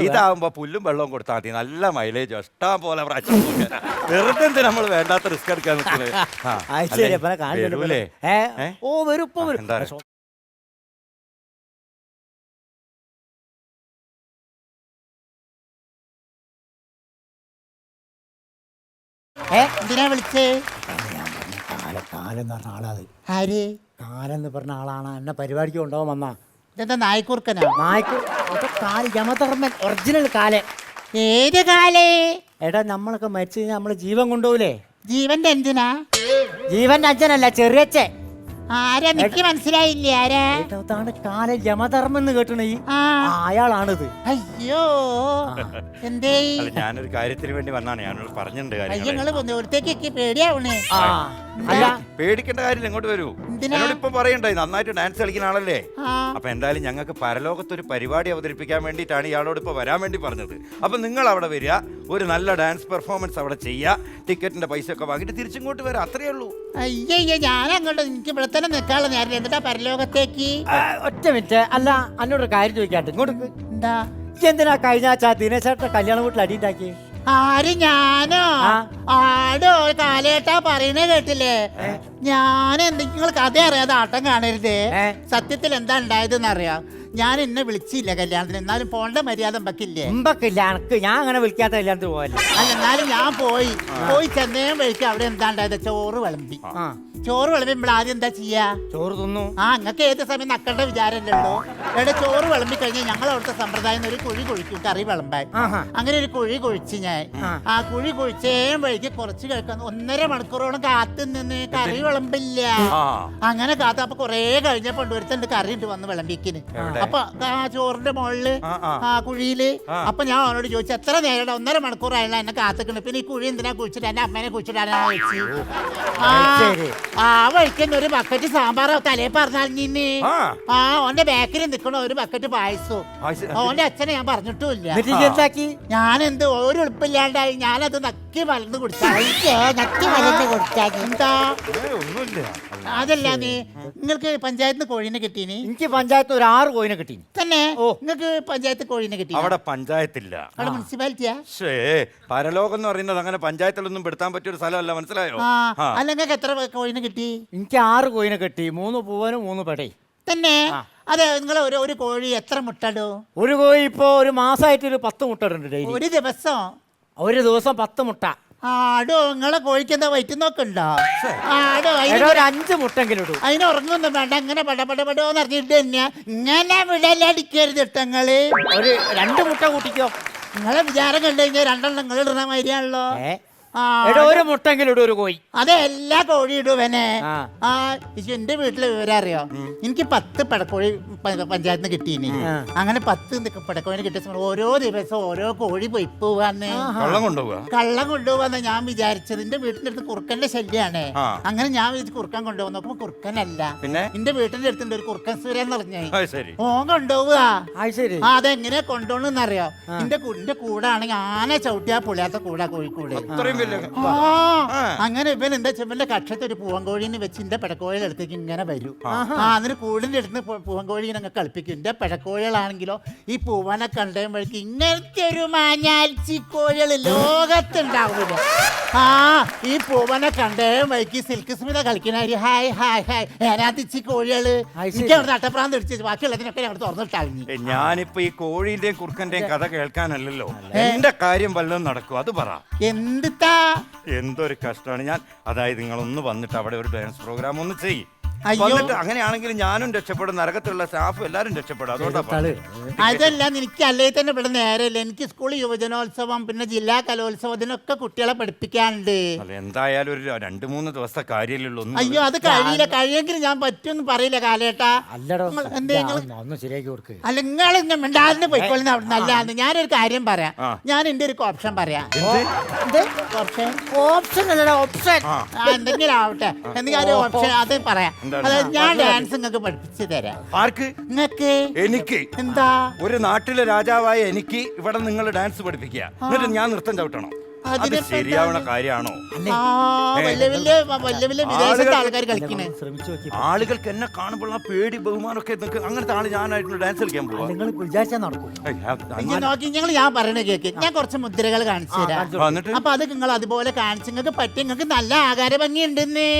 ഇതാവുമ്പോ പുല്ലും വെള്ളവും കൊടുത്താൽ മതി, നല്ല മൈലേജ് ഇഷ്ടം പോലെ. വെറുതെ നമ്മൾ വേണ്ടാത്ത റിസ്ക് എടുക്കാൻ നിൽക്കുന്നത്. എന്താ എന്തിനാ വിളിച്ചേ? കാലെന്ന് പറഞ്ഞ ആളാത്. ആര്? കാലെന്ന് പറഞ്ഞ ആളാണ്. എന്നെ പരിപാടിക്ക് കൊണ്ടുപോകാൻ വന്നാ. ഇതെന്താ നായ്ക്കൂർക്കനോ? കാല് യമധർമ്മൻ ഒറിജിനൽ കാല്. ഏത് കാലേ? എടാ, നമ്മളൊക്കെ മരിച്ചു കഴിഞ്ഞാൽ നമ്മള് ജീവൻ കൊണ്ടുപോകൂലേ? ജീവന്റെ എന്തിനാ? ജീവന്റെ അച്ഛനല്ല, ചെറിയച്ഛൻ. ആരാ എനിക്ക് മനസ്സിലായില്ലേ ആരാ? ഏട്ടത്താണ് കാലം യമധർമ്മം എന്ന് കേട്ടണേ ആ. അയാളാണിത്. അയ്യോ എന്തേ? അല്ല ഞാനൊരു കാര്യത്തിന് വേണ്ടി വന്നാണ്. ഞാനോട് പറഞ്ഞിട്ടുണ്ട് അയ്യോ കാര്യങ്ങൾ. നിങ്ങള് ഇവിടത്തേക്ക് പേടിയാവണേ. ആ അല്ല പേടിക്കേണ്ട കാര്യമില്ല, ഇങ്ങോട്ട് വരൂ. എന്തിനാ? എന്നോട് ഇപ്പൊ പറയണ്ടേ നന്നായിട്ട് ഡാൻസ് കളിക്കുന്ന ആളല്ലേ. ആ. അപ്പൊ എന്തായാലും ഞങ്ങൾക്ക് പരലോകത്തൊരു പരിപാടി അവതരിപ്പിക്കാൻ വേണ്ടിയിട്ടാണ് ഇയാളോട് ഇപ്പൊ വരാൻ വേണ്ടി പറഞ്ഞത്. അപ്പൊ നിങ്ങൾ അവിടെ വരിക, ഒരു നല്ല ഡാൻസ് പെർഫോമൻസ് അവിടെ ചെയ്യുക, ടിക്കറ്റിന്റെ പൈസ ഒക്കെ വാങ്ങിയിട്ട് തിരിച്ചിങ്ങോട്ട് വരാം, അത്രേ ഉള്ളൂ. അയ്യോ ഞാൻ അങ്ങോട്ട് എനിക്ക് ഇവിടെ തന്നെ നിൽക്കാനുള്ള നേരം എന്നിട്ടാ പരലോകത്തേക്ക്. ഒറ്റ മിനിറ്റ്. അല്ല എന്നോട് കാര്യം ചോദിക്കാട്ടെ, ഇങ്ങോട്ട് എന്താ? എന്തിനാ കഴിഞ്ഞ ആഴ്ച ദിനേശേട്ട കല്യാണ വീട്ടിൽ അടിയുണ്ടാക്കി? ആര് ഞാനോ? ആ. ആടോ കാലേട്ടാ പറയണേ കേട്ടില്ലേ? ഞാൻ എന്തെങ്കിലും കഥ അറിയാതെ ആട്ടം കാണരുതേ. സത്യത്തിൽ എന്താ ഉണ്ടായതെന്ന് അറിയാം. ഞാൻ എന്നെ വിളിച്ചില്ല കല്യാണത്തിന്, എന്നാലും പോണ്ട മര്യാദ വെക്കില്ലേ? മുമ്പൊക്കില്ല എനക്ക്, ഞാൻ അങ്ങനെ വിളിക്കാത്ത കല്യാണത്തിന് പോയല്ലേ. അല്ല എന്നാലും ഞാൻ പോയി ചെന്നേ വഴിക്ക് അവിടെ എന്താ ഉണ്ടായത്? ചോറ് വിളമ്പി. ആ ചോറ് വിളമ്പുമ്പോൾ ആദ്യം എന്താ ചെയ്യാ? ചോറ് തിന്നു. ആ നിങ്ങൾക്ക് ഏത് സമയം നക്കേണ്ട വിചാരമല്ലേ ഉള്ളൂ. ഇവിടെ ചോറ് വിളമ്പി കഴിഞ്ഞാൽ ഞങ്ങൾ അവിടുത്തെ സമ്പ്രദായം ഒരു കുഴി കുഴിക്കും കറി വിളമ്പാൻ. ആഹാ. അങ്ങനെ ഒരു കുഴി കുഴിച്ച് ഞാൻ ആ കുഴി കുഴിച്ചേ വഴിക്ക് കുറച്ച് കഴിക്കാൻ 1.5 മണിക്കൂറോളം കാത്തു നിന്ന് കറി വിളമ്പില്ല. അങ്ങനെ കാത്ത് അപ്പൊ കൊറേ കഴിഞ്ഞപ്പോ ഒരുത്തണ്ട് കറി ഇട്ട് വന്ന് വിളമ്പിക്കിന്. അപ്പൊ ആ ചോറിന്റെ മുകളില് ആ കുഴിയില്. അപ്പൊ ഞാൻ അവനോട് ചോദിച്ചു എത്ര നേരം? 1.5 മണിക്കൂറായുള്ള എന്നെ കാത്തിക്കണ്. പിന്നെ ഈ കുഴി എന്തിനാ കുഴിച്ചിട്ട് എന്റെ അമ്മേനെ കുഴിച്ചിട്ടാണ് ചോദിച്ചു. ആ വഴിക്കന്നെ ഒരു ബക്കറ്റ് സാമ്പാർ തലേ പറഞ്ഞാൽ നിന്നെ. ആ ഓന്റെ ബാക്കിൽ നിൽക്കണ ഒരു ബക്കറ്റ് പായസോ. ഓന്റെ അച്ഛനെ ഞാൻ പറഞ്ഞിട്ടുമില്ല. എന്താക്കി? ഞാൻ എന്ത് ഒരു എളുപ്പില്ലാണ്ടായി ഞാനത് നക്കി മലന്ന് കുടിച്ചാ. എന്താ? ഒന്നുമില്ല. അതല്ല നീ നിങ്ങൾക്ക് പഞ്ചായത്തിന് കോഴീനെ കിട്ടീനി? എനിക്ക് പഞ്ചായത്ത് ഒരു 6 കോയിനെ കിട്ടി. തന്നെ നിങ്ങൾക്ക് പഞ്ചായത്ത് കോഴീനെ കിട്ടി? അവിടെ പഞ്ചായത്തില്ല, അവിടെ മുനിസിപ്പാലിറ്റിയാ. പരലോകം എന്ന് പറയുന്നത് അങ്ങനെ പഞ്ചായത്തിലൊന്നും പെടുത്താൻ പറ്റിയ ഒരു സ്ഥലമല്ല, മനസ്സിലായോ? അല്ല നിങ്ങൾക്ക് എത്ര കോഴീനെ കിട്ടി? എനിക്ക് 6 കോയിനെ കിട്ടി, 3 പൂവനും 3 പെടയും. തന്നെ അതെ. നിങ്ങൾ ഒരു കോഴി എത്ര മുട്ടടോ? ഒരു കോഴി ഇപ്പോ ഒരു മാസമായിട്ട് ഒരു 10 മുട്ട ഇടുന്നുണ്ട് ഡെയിലി. ഒരു ദിവസം? ഒരു ദിവസം 10 മുട്ട. ആടോ നിങ്ങളെ കോഴിക്ക് എന്താ വയറ്റ് നോക്കണ്ടോ? ആടോ ഒരു 5 മുട്ടെങ്കിലും ഇടും. അതിന് ഉറങ്ങൊന്നും വേണ്ട. അങ്ങനെ പടപടപടോന്ന് അറിഞ്ഞിട്ട് തന്നെ ഇങ്ങനെ വിടലടിക്കരുത് ഇട്ടങ്ങള്. ഒരു 2 മുട്ട കൂട്ടിക്കോ. നിങ്ങളെ വിചാരം കണ്ടു കഴിഞ്ഞാൽ 2 നിങ്ങൾ ഇടുന്ന മാതിരിയാണല്ലോ. ഒരു മുട്ടെങ്കിലും ഇടും ഒരു കോഴി. അതെ എല്ലാ കോഴി ഇടുവനെ. ആ. എന്റെ വീട്ടിലെ വിവരം അറിയോ? എനിക്ക് 10 പടക്കോഴി പഞ്ചായത്തിൽ നിന്ന് കിട്ടീനി. അങ്ങനെ 10 പടക്കോഴിനെ കിട്ടിയ സമയം ഓരോ ദിവസം ഓരോ കോഴി പോയി പോവാന്ന്. കള്ളം കൊണ്ടുപോവാന്ന് ഞാൻ വിചാരിച്ചത്. എന്റെ വീട്ടിന്റെ അടുത്ത് കുറുക്കന്റെ ശല്യാണ്. അങ്ങനെ ഞാൻ വിചാരിച്ചു കുറുക്കൻ കൊണ്ടുപോകും. നോക്കുമ്പോ കുറുക്കനല്ല. എന്റെ വീട്ടിന്റെ അടുത്തുണ്ട് ഒരു കുറുക്കൻ സൂര്യൻ പറഞ്ഞായി. ഓൻ കൊണ്ടുപോവുക. അതെങ്ങനെ കൊണ്ടുപോകണെന്നറിയോ? എന്റെ കൂടാണെങ്കിൽ ആന ചവിട്ടിയാ പൊളിയാത്ത കൂടാ കോഴിക്കൂട്. അങ്ങനെ ഇവൻ എന്താ ചെമ്മന്റെ കക്ഷത്ത് ഒരു പൂവൻകോഴിനെ വെച്ച് എന്റെ പെടക്കോഴിയുടെ അടുത്തേക്ക് ഇങ്ങനെ വരും. അതിന് കൂടിന്റെ അടുത്ത് പൂവൻകോഴിനെ അങ്ങ് കളിപ്പിക്കും. എന്റെ പെടക്കോഴികളാണെങ്കിലോ ഈ പൂവനെ കണ്ടുമ്പോഴേക്ക് ഇങ്ങനത്തെ ഒരു മാഞ്ഞാഴ്ചി കോഴികൾ ലോകത്തുണ്ടാവില്ല. ഈ പൂവനെ കണ്ടുമ്പോഴേക്ക് സിൽക്ക് സ്മിത കളിക്കണ ഹായ് ഹായ് ഹായ് ഏനാത്തിച്ചി കോഴികള് എനിക്ക് അവിടെ നട്ടപ്രാന്ത് അടിച്ച് ബാക്കിയുള്ളതിനൊക്കെ അവിടെ തുറന്നിട്ടാങ്ങി. ഞാനിപ്പോ ഈ കോഴീന്റെയും കുറുക്കന്റെയും കഥ കേൾക്കാനല്ലല്ലോ, എന്റെ കാര്യം വല്ലതും നടക്കും അത് പറ. എന്തിത്താ? എന്തൊരു കഷ്ടമാണ്. ഞാൻ അതായത് നിങ്ങളൊന്ന് വന്നിട്ട് അവിടെ ഒരു ഡാൻസ് പ്രോഗ്രാം ഒന്ന് ചെയ്യും. അയ്യോ അങ്ങനെയാണെങ്കിൽ ഞാനും രക്ഷപ്പെടും, നരകത്തിലുള്ള സ്റ്റാഫും എല്ലാരും രക്ഷപ്പെടും. അതുകൊണ്ടാണ്. അതല്ല എനിക്ക് അല്ലേ തന്നെ ഇവിടെ നേരമില്ല. എനിക്ക് സ്കൂൾ യുവജനോത്സവം പിന്നെ ജില്ലാ കലോത്സവം ഇതിനൊക്കെ കുട്ടികളെ പഠിപ്പിക്കാനുണ്ട്. എന്തായാലും ഒരു 2-3 ദിവസത്തെ കാര്യമല്ലോ. അയ്യോ അത് കഴിയില്ല. കഴിയെങ്കിലും ഞാൻ പറ്റുമെന്ന് പറയില്ല കാലേട്ടാ. ഒന്ന് ശരിയാക്കി കൊടുക്ക്. അല്ല നിങ്ങൾ ഇങ്ങനെ മിണ്ടാറിന് പോയിക്കോളുന്ന അവിടെ നല്ലതാണ്. ഞാനൊരു കാര്യം പറയാം. ഞാൻ എന്റെ ഒരു ഓപ്ഷൻ പറയാം. ഓപ്ഷൻ അല്ലടാ, ഓപ്ഷൻ. എന്തെങ്കിലും ആവട്ടെ, എന്തെങ്കിലും ഓപ്ഷൻ അത് പറയാം. അതായത് ഞാൻ ഡാൻസ് നിങ്ങൾക്ക് പഠിപ്പിച്ചു തരാം. ആർക്ക്? നിങ്ങൾക്ക്. എനിക്ക്. എന്താ? ഒരു നാട്ടിലെ രാജാവായ എനിക്ക് ഇവിടെ നിങ്ങൾ ഡാൻസ് പഠിപ്പിക്കുക, എന്നിട്ട് ഞാൻ നൃത്തം ചവിട്ടണം. അത് ശരിയാവണ കാര്യമാണോ? വലിയ വലിയ വിദേശത്തെ ആൾക്കാർ കളിക്കണേ. ആളുകൾക്ക് എന്നെ കാണുമ്പോൾ ആ പേടി ബഹുമാനമൊക്കെ അങ്ങനത്തെ ആള് ഞാനായിട്ടുള്ള ഡാൻസ് കളിക്കാൻ പോവാ. നോക്കി ഞങ്ങൾ ഞാൻ പറയണ കേക്ക്. ഞാൻ കുറച്ച് മുദ്രകൾ കാണിച്ചു തരാം. അപ്പൊ അത് നിങ്ങൾ അതുപോലെ കാണിച്ചു നിങ്ങൾക്ക് പറ്റി നിങ്ങൾക്ക് നല്ല ആകാര ഭംഗി ഉണ്ടെന്ന്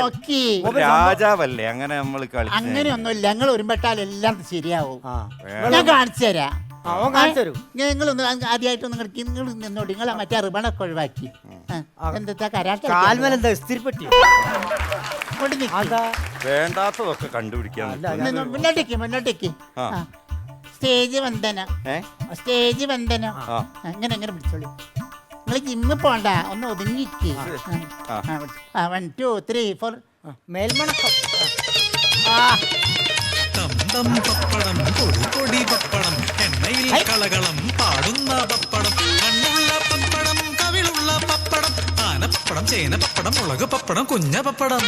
നോക്കി. രാജാവല്ലേ അങ്ങനെ നമ്മൾ കളി. അങ്ങനെയൊന്നുമില്ല. ഞങ്ങൾ ഒരുമ്പെട്ടാൽ എല്ലാം ശരിയാവും. ഞാൻ കാണിച്ചു തരാം. നിങ്ങളൊന്ന് ആദ്യമായിട്ട് നിങ്ങൾ നിന്നോട്ട്. നിങ്ങൾ മറ്റേ റിബണൊക്കെ ഒഴിവാക്കി. എന്താ കരാട്ടെ വേണ്ടാത്തതൊക്കെ കണ്ടുപിടിക്കാൻ മുന്നോട്ടേക്ക്. സ്റ്റേജ് വന്ദനം. സ്റ്റേജ് വന്ദനം. അങ്ങനെ പിടിച്ചോളൂ. നിങ്ങൾ ജിമ്മിൽ പോണ്ട, ഒന്ന് ഒതുങ്ങിക്ക്. 1 2 3 4. മേൽമണക്കം. തം പപ്പടം പൊടി പൊടി പപ്പടം എണ്ണയിൽ കളകളം പാടുന്ന പപ്പടം കണ്ണുള്ള പപ്പടം കവിളുള്ള പപ്പടം ആനപ്പപ്പടം ചേനപ്പപ്പടം മുളക് പപ്പടം കുഞ്ഞ പപ്പടം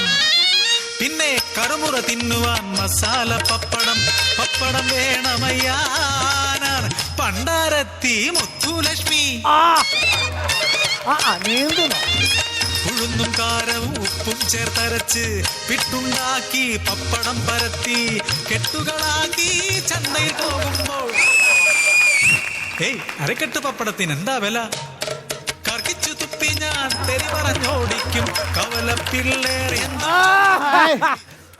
പിന്നെ കറുമുറ തിന്നുവാൻ മസാല പപ്പടം പപ്പടം വേണമയ്യാനാണ് പണ്ടാരത്തി മുത്തുലക്ഷ്മി നീന്തുന്നോ? ഉഴുന്നും കാരവും ഉപ്പും ചേർത്തരച്ച് പിട്ടുണ്ടാക്കി പപ്പടം പരത്തി കെട്ടുകളാക്കി ചന്തയിൽ പോകുമ്പോൾ ഏയ് അരക്കെട്ട് പപ്പടത്തിന് എന്താ വില കർക്കിച്ചു തുപ്പി ഞാൻ തെരി പറഞ്ഞോടിക്കും കവല പിള്ളേർ എന്താ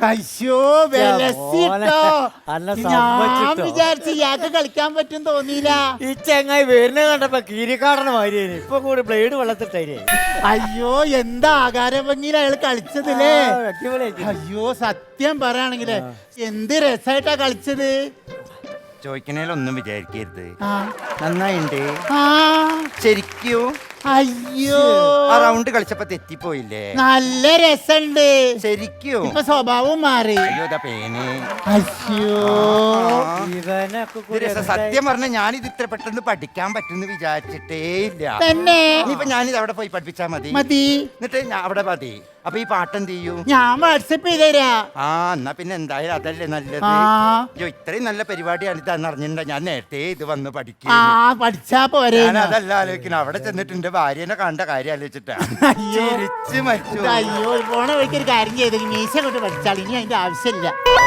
അയ്യോ വിലസിട്ടോ. അല്ല ഞാൻ സമ്മതിച്ചിട്ടോ? വിചാരിച്ചു ഇയാൾക്ക് കളിക്കാൻ പറ്റും തോന്നിയില്ല. ഈ ചെങ്ങായി വരുന്നത് കണ്ടപ്പോ കീരിക്കാടന മാതിരി ഇപ്പൊ കൂടി ബ്ലേഡ് വെള്ളത്തിട്ടേ. അയ്യോ എന്താ ആകാര ഭംഗിയിൽ അയാൾ കളിച്ചതില്ലേ. അടിപൊളിയായിട്ട്. അയ്യോ സത്യം പറയാണെങ്കിലേ എന്ത് രസായിട്ടാ കളിച്ചത്. ചോദിക്കണേലൊന്നും വിചാരിക്കരുത്, ആ. നന്നായിണ്ട്. ആ. ശരിക്കും അയ്യോ ആ റൗണ്ട് കളിച്ചപ്പോ തെറ്റിപ്പോയില്ലേ? നല്ല രസണ്ട്. ശരിക്കും ഇപ്പൊ സ്വഭാവം മാറി. അയ്യോ ഇതാ പേന്. അയ്യോ ഇവനൊക്കെ ഇത് കൂടി രസം. സത്യം പറഞ്ഞ ഞാനിത് ഇത്ര പെട്ടെന്ന് പഠിക്കാൻ പറ്റുമെന്ന് വിചാരിച്ചിട്ടേ ഇല്ല. തന്നെ ഇനിയിപ്പൊ ഞാനിത് അവിടെ പോയി പഠിപ്പിച്ചാ മതി. മതി. എന്നിട്ട് ഞാൻ അവിടെ മതി. അപ്പൊ ഈ പാട്ടെന്ത് ചെയ്യൂ? ഞാൻ വാട്സപ്പ് ചെയ്തരാ. ആ എന്നാ പിന്നെ എന്തായാലും അതല്ലേ നല്ലത്. ആ. അയ്യോ ഇത്രയും നല്ല പരിപാടിയാണ് ഇതാന്ന് അറിഞ്ഞിട്ടുണ്ടോ? ഞാൻ നേരത്തെ ഇത് വന്ന് പഠിക്കും. ആ പഠിച്ചാ പോരെ. ഞാൻ അതല്ല ആലോചിക്കണം. അവിടെ ചെന്നിട്ട് എന്റെ ഭാര്യനെ കണ്ട കാര്യം ആലോചിച്ചിട്ടാ അയ്യോ. ചിരിച്ച് മരിച്ചു. അയ്യോ പോണ വഴിക്ക് ഒരു കാര്യം ചെയ്ത് മീശ കൊണ്ട് പഠിച്ചാൽ ഇനി അതിന്റെ ആവശ്യമില്ല. ഓ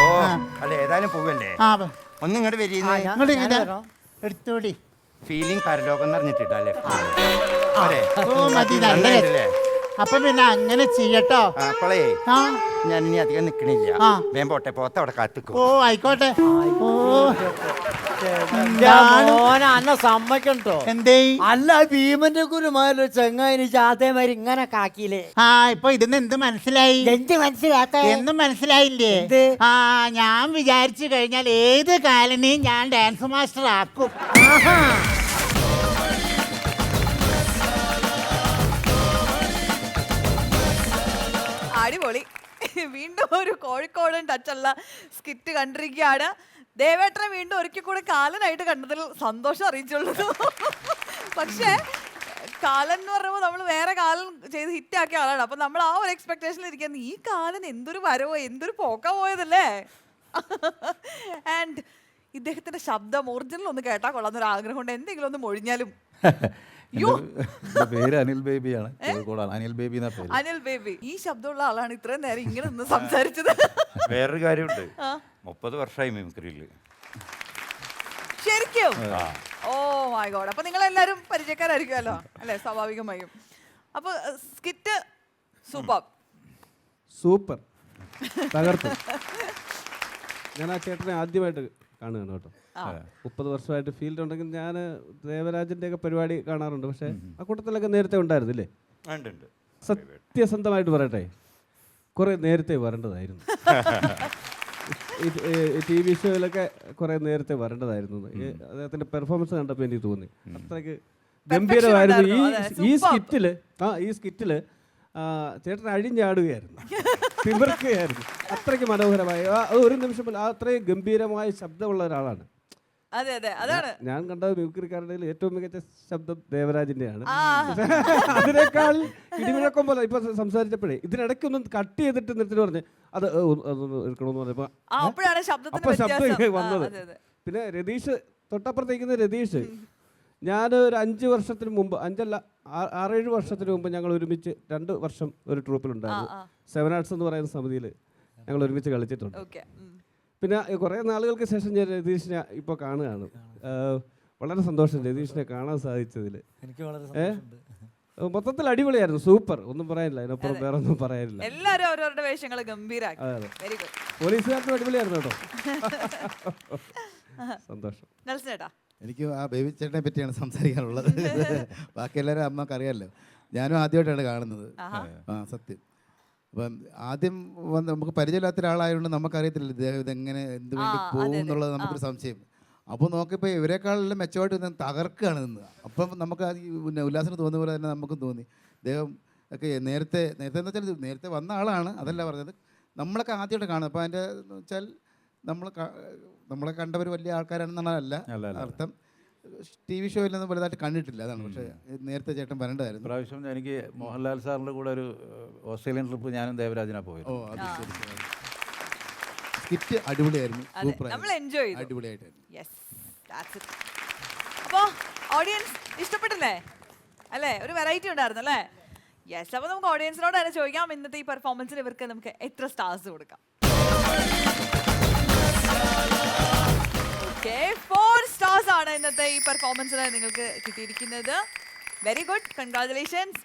അല്ല ഏതായാലും പോവല്ലേ, ആ ഒന്ന് ഇങ്ങോട്ട് വരീന്ന്. ഇങ്ങോട്ട് ഇങ്ങോട്ട് എടുത്തോടി. ഫീലിംഗ് പരലോകം എന്ന് പറഞ്ഞിട്ടിട്ടല്ലേ? ഓ മതി നല്ല രസം. അപ്പൊ പിന്നെ അങ്ങനെ ചെയ്യട്ടോ. അപ്പളേ ആ ഞാൻ ഇനി അധികം നിക്കണില്ല. ആ. വേം പോട്ടെ, പോത്ത അവിടെ കാത്തിക്കും. ഓ ആയിക്കോട്ടെ. ഓ മോനെ അന്ന സമ്മതിക്കണ്ടോ? എന്തേ? അല്ല ഭീമന്റെ കുരുമാരോ ചെങ്ങായി ജാതേമാരി ഇങ്ങനെ കാക്കിയില്ലേ? ആ ഇപ്പൊ ഇതിന്ന് എന്ത് മനസ്സിലായി? എന്ത് മനസ്സിലാക്ക? എന്നും മനസ്സിലായില്ലേ? എന്ത്? ആ ഞാൻ വിചാരിച്ചു കഴിഞ്ഞാൽ ഏത് കാലനെയും ഞാൻ ഡാൻസ് മാസ്റ്റർ ആക്കും. അടിപൊളി. വീണ്ടും ഒരു കോഴിക്കോടൻ ടച്ചുള്ള സ്കിറ്റ് കണ്ടിരിക്കുകയാണ്. ദേവേട്ടനെ വീണ്ടും ഒരിക്കൽ കൂടെ കാലനായിട്ട് കണ്ടതിൽ സന്തോഷം അറിയിച്ചുള്ളൂ. പക്ഷേ കാലൻ എന്ന് പറയുമ്പോൾ നമ്മൾ വേറെ കാലൻ ചെയ്ത് ഹിറ്റാക്കിയ ആളാണ്. അപ്പൊ നമ്മൾ ആ ഒരു എക്സ്പെക്ടേഷനിൽ ഇരിക്കുന്നത് ഈ കാലൻ എന്തൊരു വരവോ എന്തൊരു പോക്കാ പോയതല്ലേ. ആൻഡ് ഇദ്ദേഹത്തിന്റെ ശബ്ദം ഒറിജിനൽ ഒന്ന് കേട്ടാൽ കൊള്ളാന്നൊരു ആഗ്രഹം കൊണ്ട് എന്തെങ്കിലും ഒന്ന് മൊഴിഞ്ഞാലും. എൻ്റെ പേര് അനിൽ ബേബിയാണ്, കോഴിക്കോടാണ്. അനിൽ ബേബി എന്നാ പേര്. അനിൽ ബേബി ഈ ശബ്ദമുള്ള ആളാണ് ഇത്രയും നേരം ഇങ്ങനെ നിന്ന് സംസാരിച്ചത്. വേറൊരു കാര്യമുണ്ട്, 30 വർഷമായി മിമിക്രിയില്. ശരിക്കും? Oh my god. അപ്പൊ നിങ്ങൾ എല്ലാരും പരിചയക്കാരായിരിക്കുമല്ലോ അല്ലെ, സ്വാഭാവികമായും. അപ്പൊ സ്കിറ്റ് സൂപ്പർ സൂപ്പർ തകർത്ത്. ഞാൻ ആ ചേട്ടനെ ആദ്യമായിട്ട് കാണുകയാണ് കേട്ടോ. 30 വർഷമായിട്ട് ഫീൽഡ് ഉണ്ടെങ്കിൽ ഞാൻ ദേവരാജന്റെ ഒക്കെ പരിപാടി കാണാറുണ്ട്. പക്ഷെ ആ കൂട്ടത്തിലൊക്കെ നേരത്തെ ഉണ്ടായിരുന്നില്ലേ? സത്യസന്ധമായിട്ട് പറയട്ടെ, കുറെ നേരത്തെ വരേണ്ടതായിരുന്നു. TV ഷോയിലൊക്കെ കുറെ നേരത്തെ വരേണ്ടതായിരുന്നു. അദ്ദേഹത്തിന്റെ പെർഫോമൻസ് കണ്ടപ്പോൾ എനിക്ക് തോന്നി അത്രയ്ക്ക് ഗംഭീരമായിരുന്നു. ഈ സ്കിറ്റില് ചേട്ടൻ അഴിഞ്ഞാടുകയായിരുന്നു, തിമിർക്കുകയായിരുന്നു. അത്രയ്ക്ക് മനോഹരമായ ഒരു നിമിഷം പോലും അത്രയും ഗംഭീരമായ ശബ്ദമുള്ള ഒരാളാണ്. അതെ അതെ അതാണ് ഞാൻ കണ്ട മിമിക്രിക്കാരുടെ ഏറ്റവും മികച്ച ശബ്ദം ദേവരാജിന്റെയാണ്. അതിനേക്കാൾ ഇടിമുഴക്കം പോലെ ഇപ്പൊ സംസാരിച്ചപ്പോഴേ ഇതിനിടയ്ക്ക് ഒന്ന് കട്ട് ചെയ്തിട്ട് നിർത്തിട്ട് പറഞ്ഞ് അത് എടുക്കണമെന്ന് പറഞ്ഞപ്പോ അപ്പൊ ശബ്ദം വന്നത്. പിന്നെ രതീഷ് തൊട്ടപ്പുറത്തേക്കുന്ന രതീഷ്, ഞാൻ ഒരു 5 വർഷത്തിന് മുമ്പ്, 6-7 വർഷത്തിന് മുമ്പ് ഞങ്ങൾ ഒരുമിച്ച് 2 വർഷം ഒരു ട്രൂപ്പിലുണ്ടായിരുന്നു. 7 ആർട്സ് എന്ന് പറയുന്ന സമിതിയിൽ ഞങ്ങൾ ഒരുമിച്ച് കളിച്ചിട്ടുണ്ട്. പിന്നെ കുറേ നാളുകൾക്ക് ശേഷം ഞാൻ രതീഷിനെ ഇപ്പോൾ കാണുകയാണ്. വളരെ സന്തോഷം രതീഷിനെ കാണാൻ സാധിച്ചതിൽ. മൊത്തത്തിൽ അടിപൊളിയായിരുന്നു, സൂപ്പർ, ഒന്നും പറയാനില്ല. അതിനപ്പുറം വേറെ ഒന്നും പറയാനില്ല. എല്ലാവരും അവരവരുടെ വേഷങ്ങൾ ഗംഭീരാക്കി. പോലീസുകാർക്കും അടിപൊളിയായിരുന്നു കേട്ടോ. സന്തോഷം. എനിക്ക് ആ ബേബി ചേട്ടനെ പറ്റിയാണ് സംസാരിക്കാനുള്ളത്. ബാക്കി എല്ലാവരും അമ്മക്ക് അറിയാമല്ലോ. ഞാനും ആദ്യമായിട്ടാണ് കാണുന്നത്. സത്യം. അപ്പം ആദ്യം നമുക്ക് പരിചയമില്ലാത്ത ഒരാളായതുകൊണ്ട് നമുക്കറിയത്തില്ല ഇദ്ദേഹം ഇതെങ്ങനെ എന്ത് വേണ്ടി പോകും എന്നുള്ളത് നമുക്കൊരു സംശയം. അപ്പോൾ നോക്കിയപ്പോൾ ഇവരെക്കാളെല്ലാം മെച്ചമായിട്ട് നിന്ന് തകർക്കുകയാണ് നിന്ന്. അപ്പം നമുക്ക് അത് പിന്നെ ഉല്ലാസിന് തോന്നിയ പോലെ തന്നെ നമുക്കും തോന്നി. അദ്ദേഹം ഒക്കെ നേരത്തെ എന്ന് വെച്ചാൽ നേരത്തെ വന്ന ആളാണ്, അതല്ല പറഞ്ഞത്. നമ്മളൊക്കെ ആദ്യമായിട്ട് കാണുന്നത്. അപ്പോൾ അതിൻ്റെ എന്ന് വെച്ചാൽ നമ്മളെ കണ്ടവർ വലിയ ആൾക്കാരാണെന്നുള്ളതല്ല അർത്ഥം. TV ഷോയിലൊന്നും വലുതായിട്ട് കണ്ടിട്ടില്ല, അതാണ്. പക്ഷേ നേരത്തെ ചേട്ടൻ വരേണ്ടതായിരുന്നു. പ്രാവശ്യം എനിക്ക് മോഹൻലാൽ സാറിൻ്റെ കൂടെ ഒരു ഓസ്ട്രേലിയൻ ട്രിപ്പ് ഞാനും ദേവരാജനാ പോയത്. ഓ അത് ശരി. സ്കിറ്റ് അടിപൊളിയായിരുന്നു, നമ്മൾ എൻജോയ് ചെയ്തു. അടിപൊളിയായിട്ടായിരുന്നു. Yes, that's it. അപ്പോൾ ഓഡിയൻസ് ഇഷ്ടപ്പെട്ടില്ലേ അല്ലേ? ഒരു വെറൈറ്റി ഉണ്ടായിരുന്നു അല്ലേ? യെസ്. അപ്പോൾ നമുക്ക് ഓഡിയൻസിനോട് തന്നെ ചോദിക്കാം, ഇന്നത്തെ ഈ പെർഫോമൻസിന് ഇവർക്ക് നമുക്ക് എത്ര സ്റ്റാർസ് കൊടുക്കാം? ഓക്കെ, 4 stars ആണ് ഇന്നത്തെ ഈ പെർഫോമൻസിന് നിങ്ങൾക്ക് കിട്ടിയിരിക്കുന്നത്. Very good, congratulations.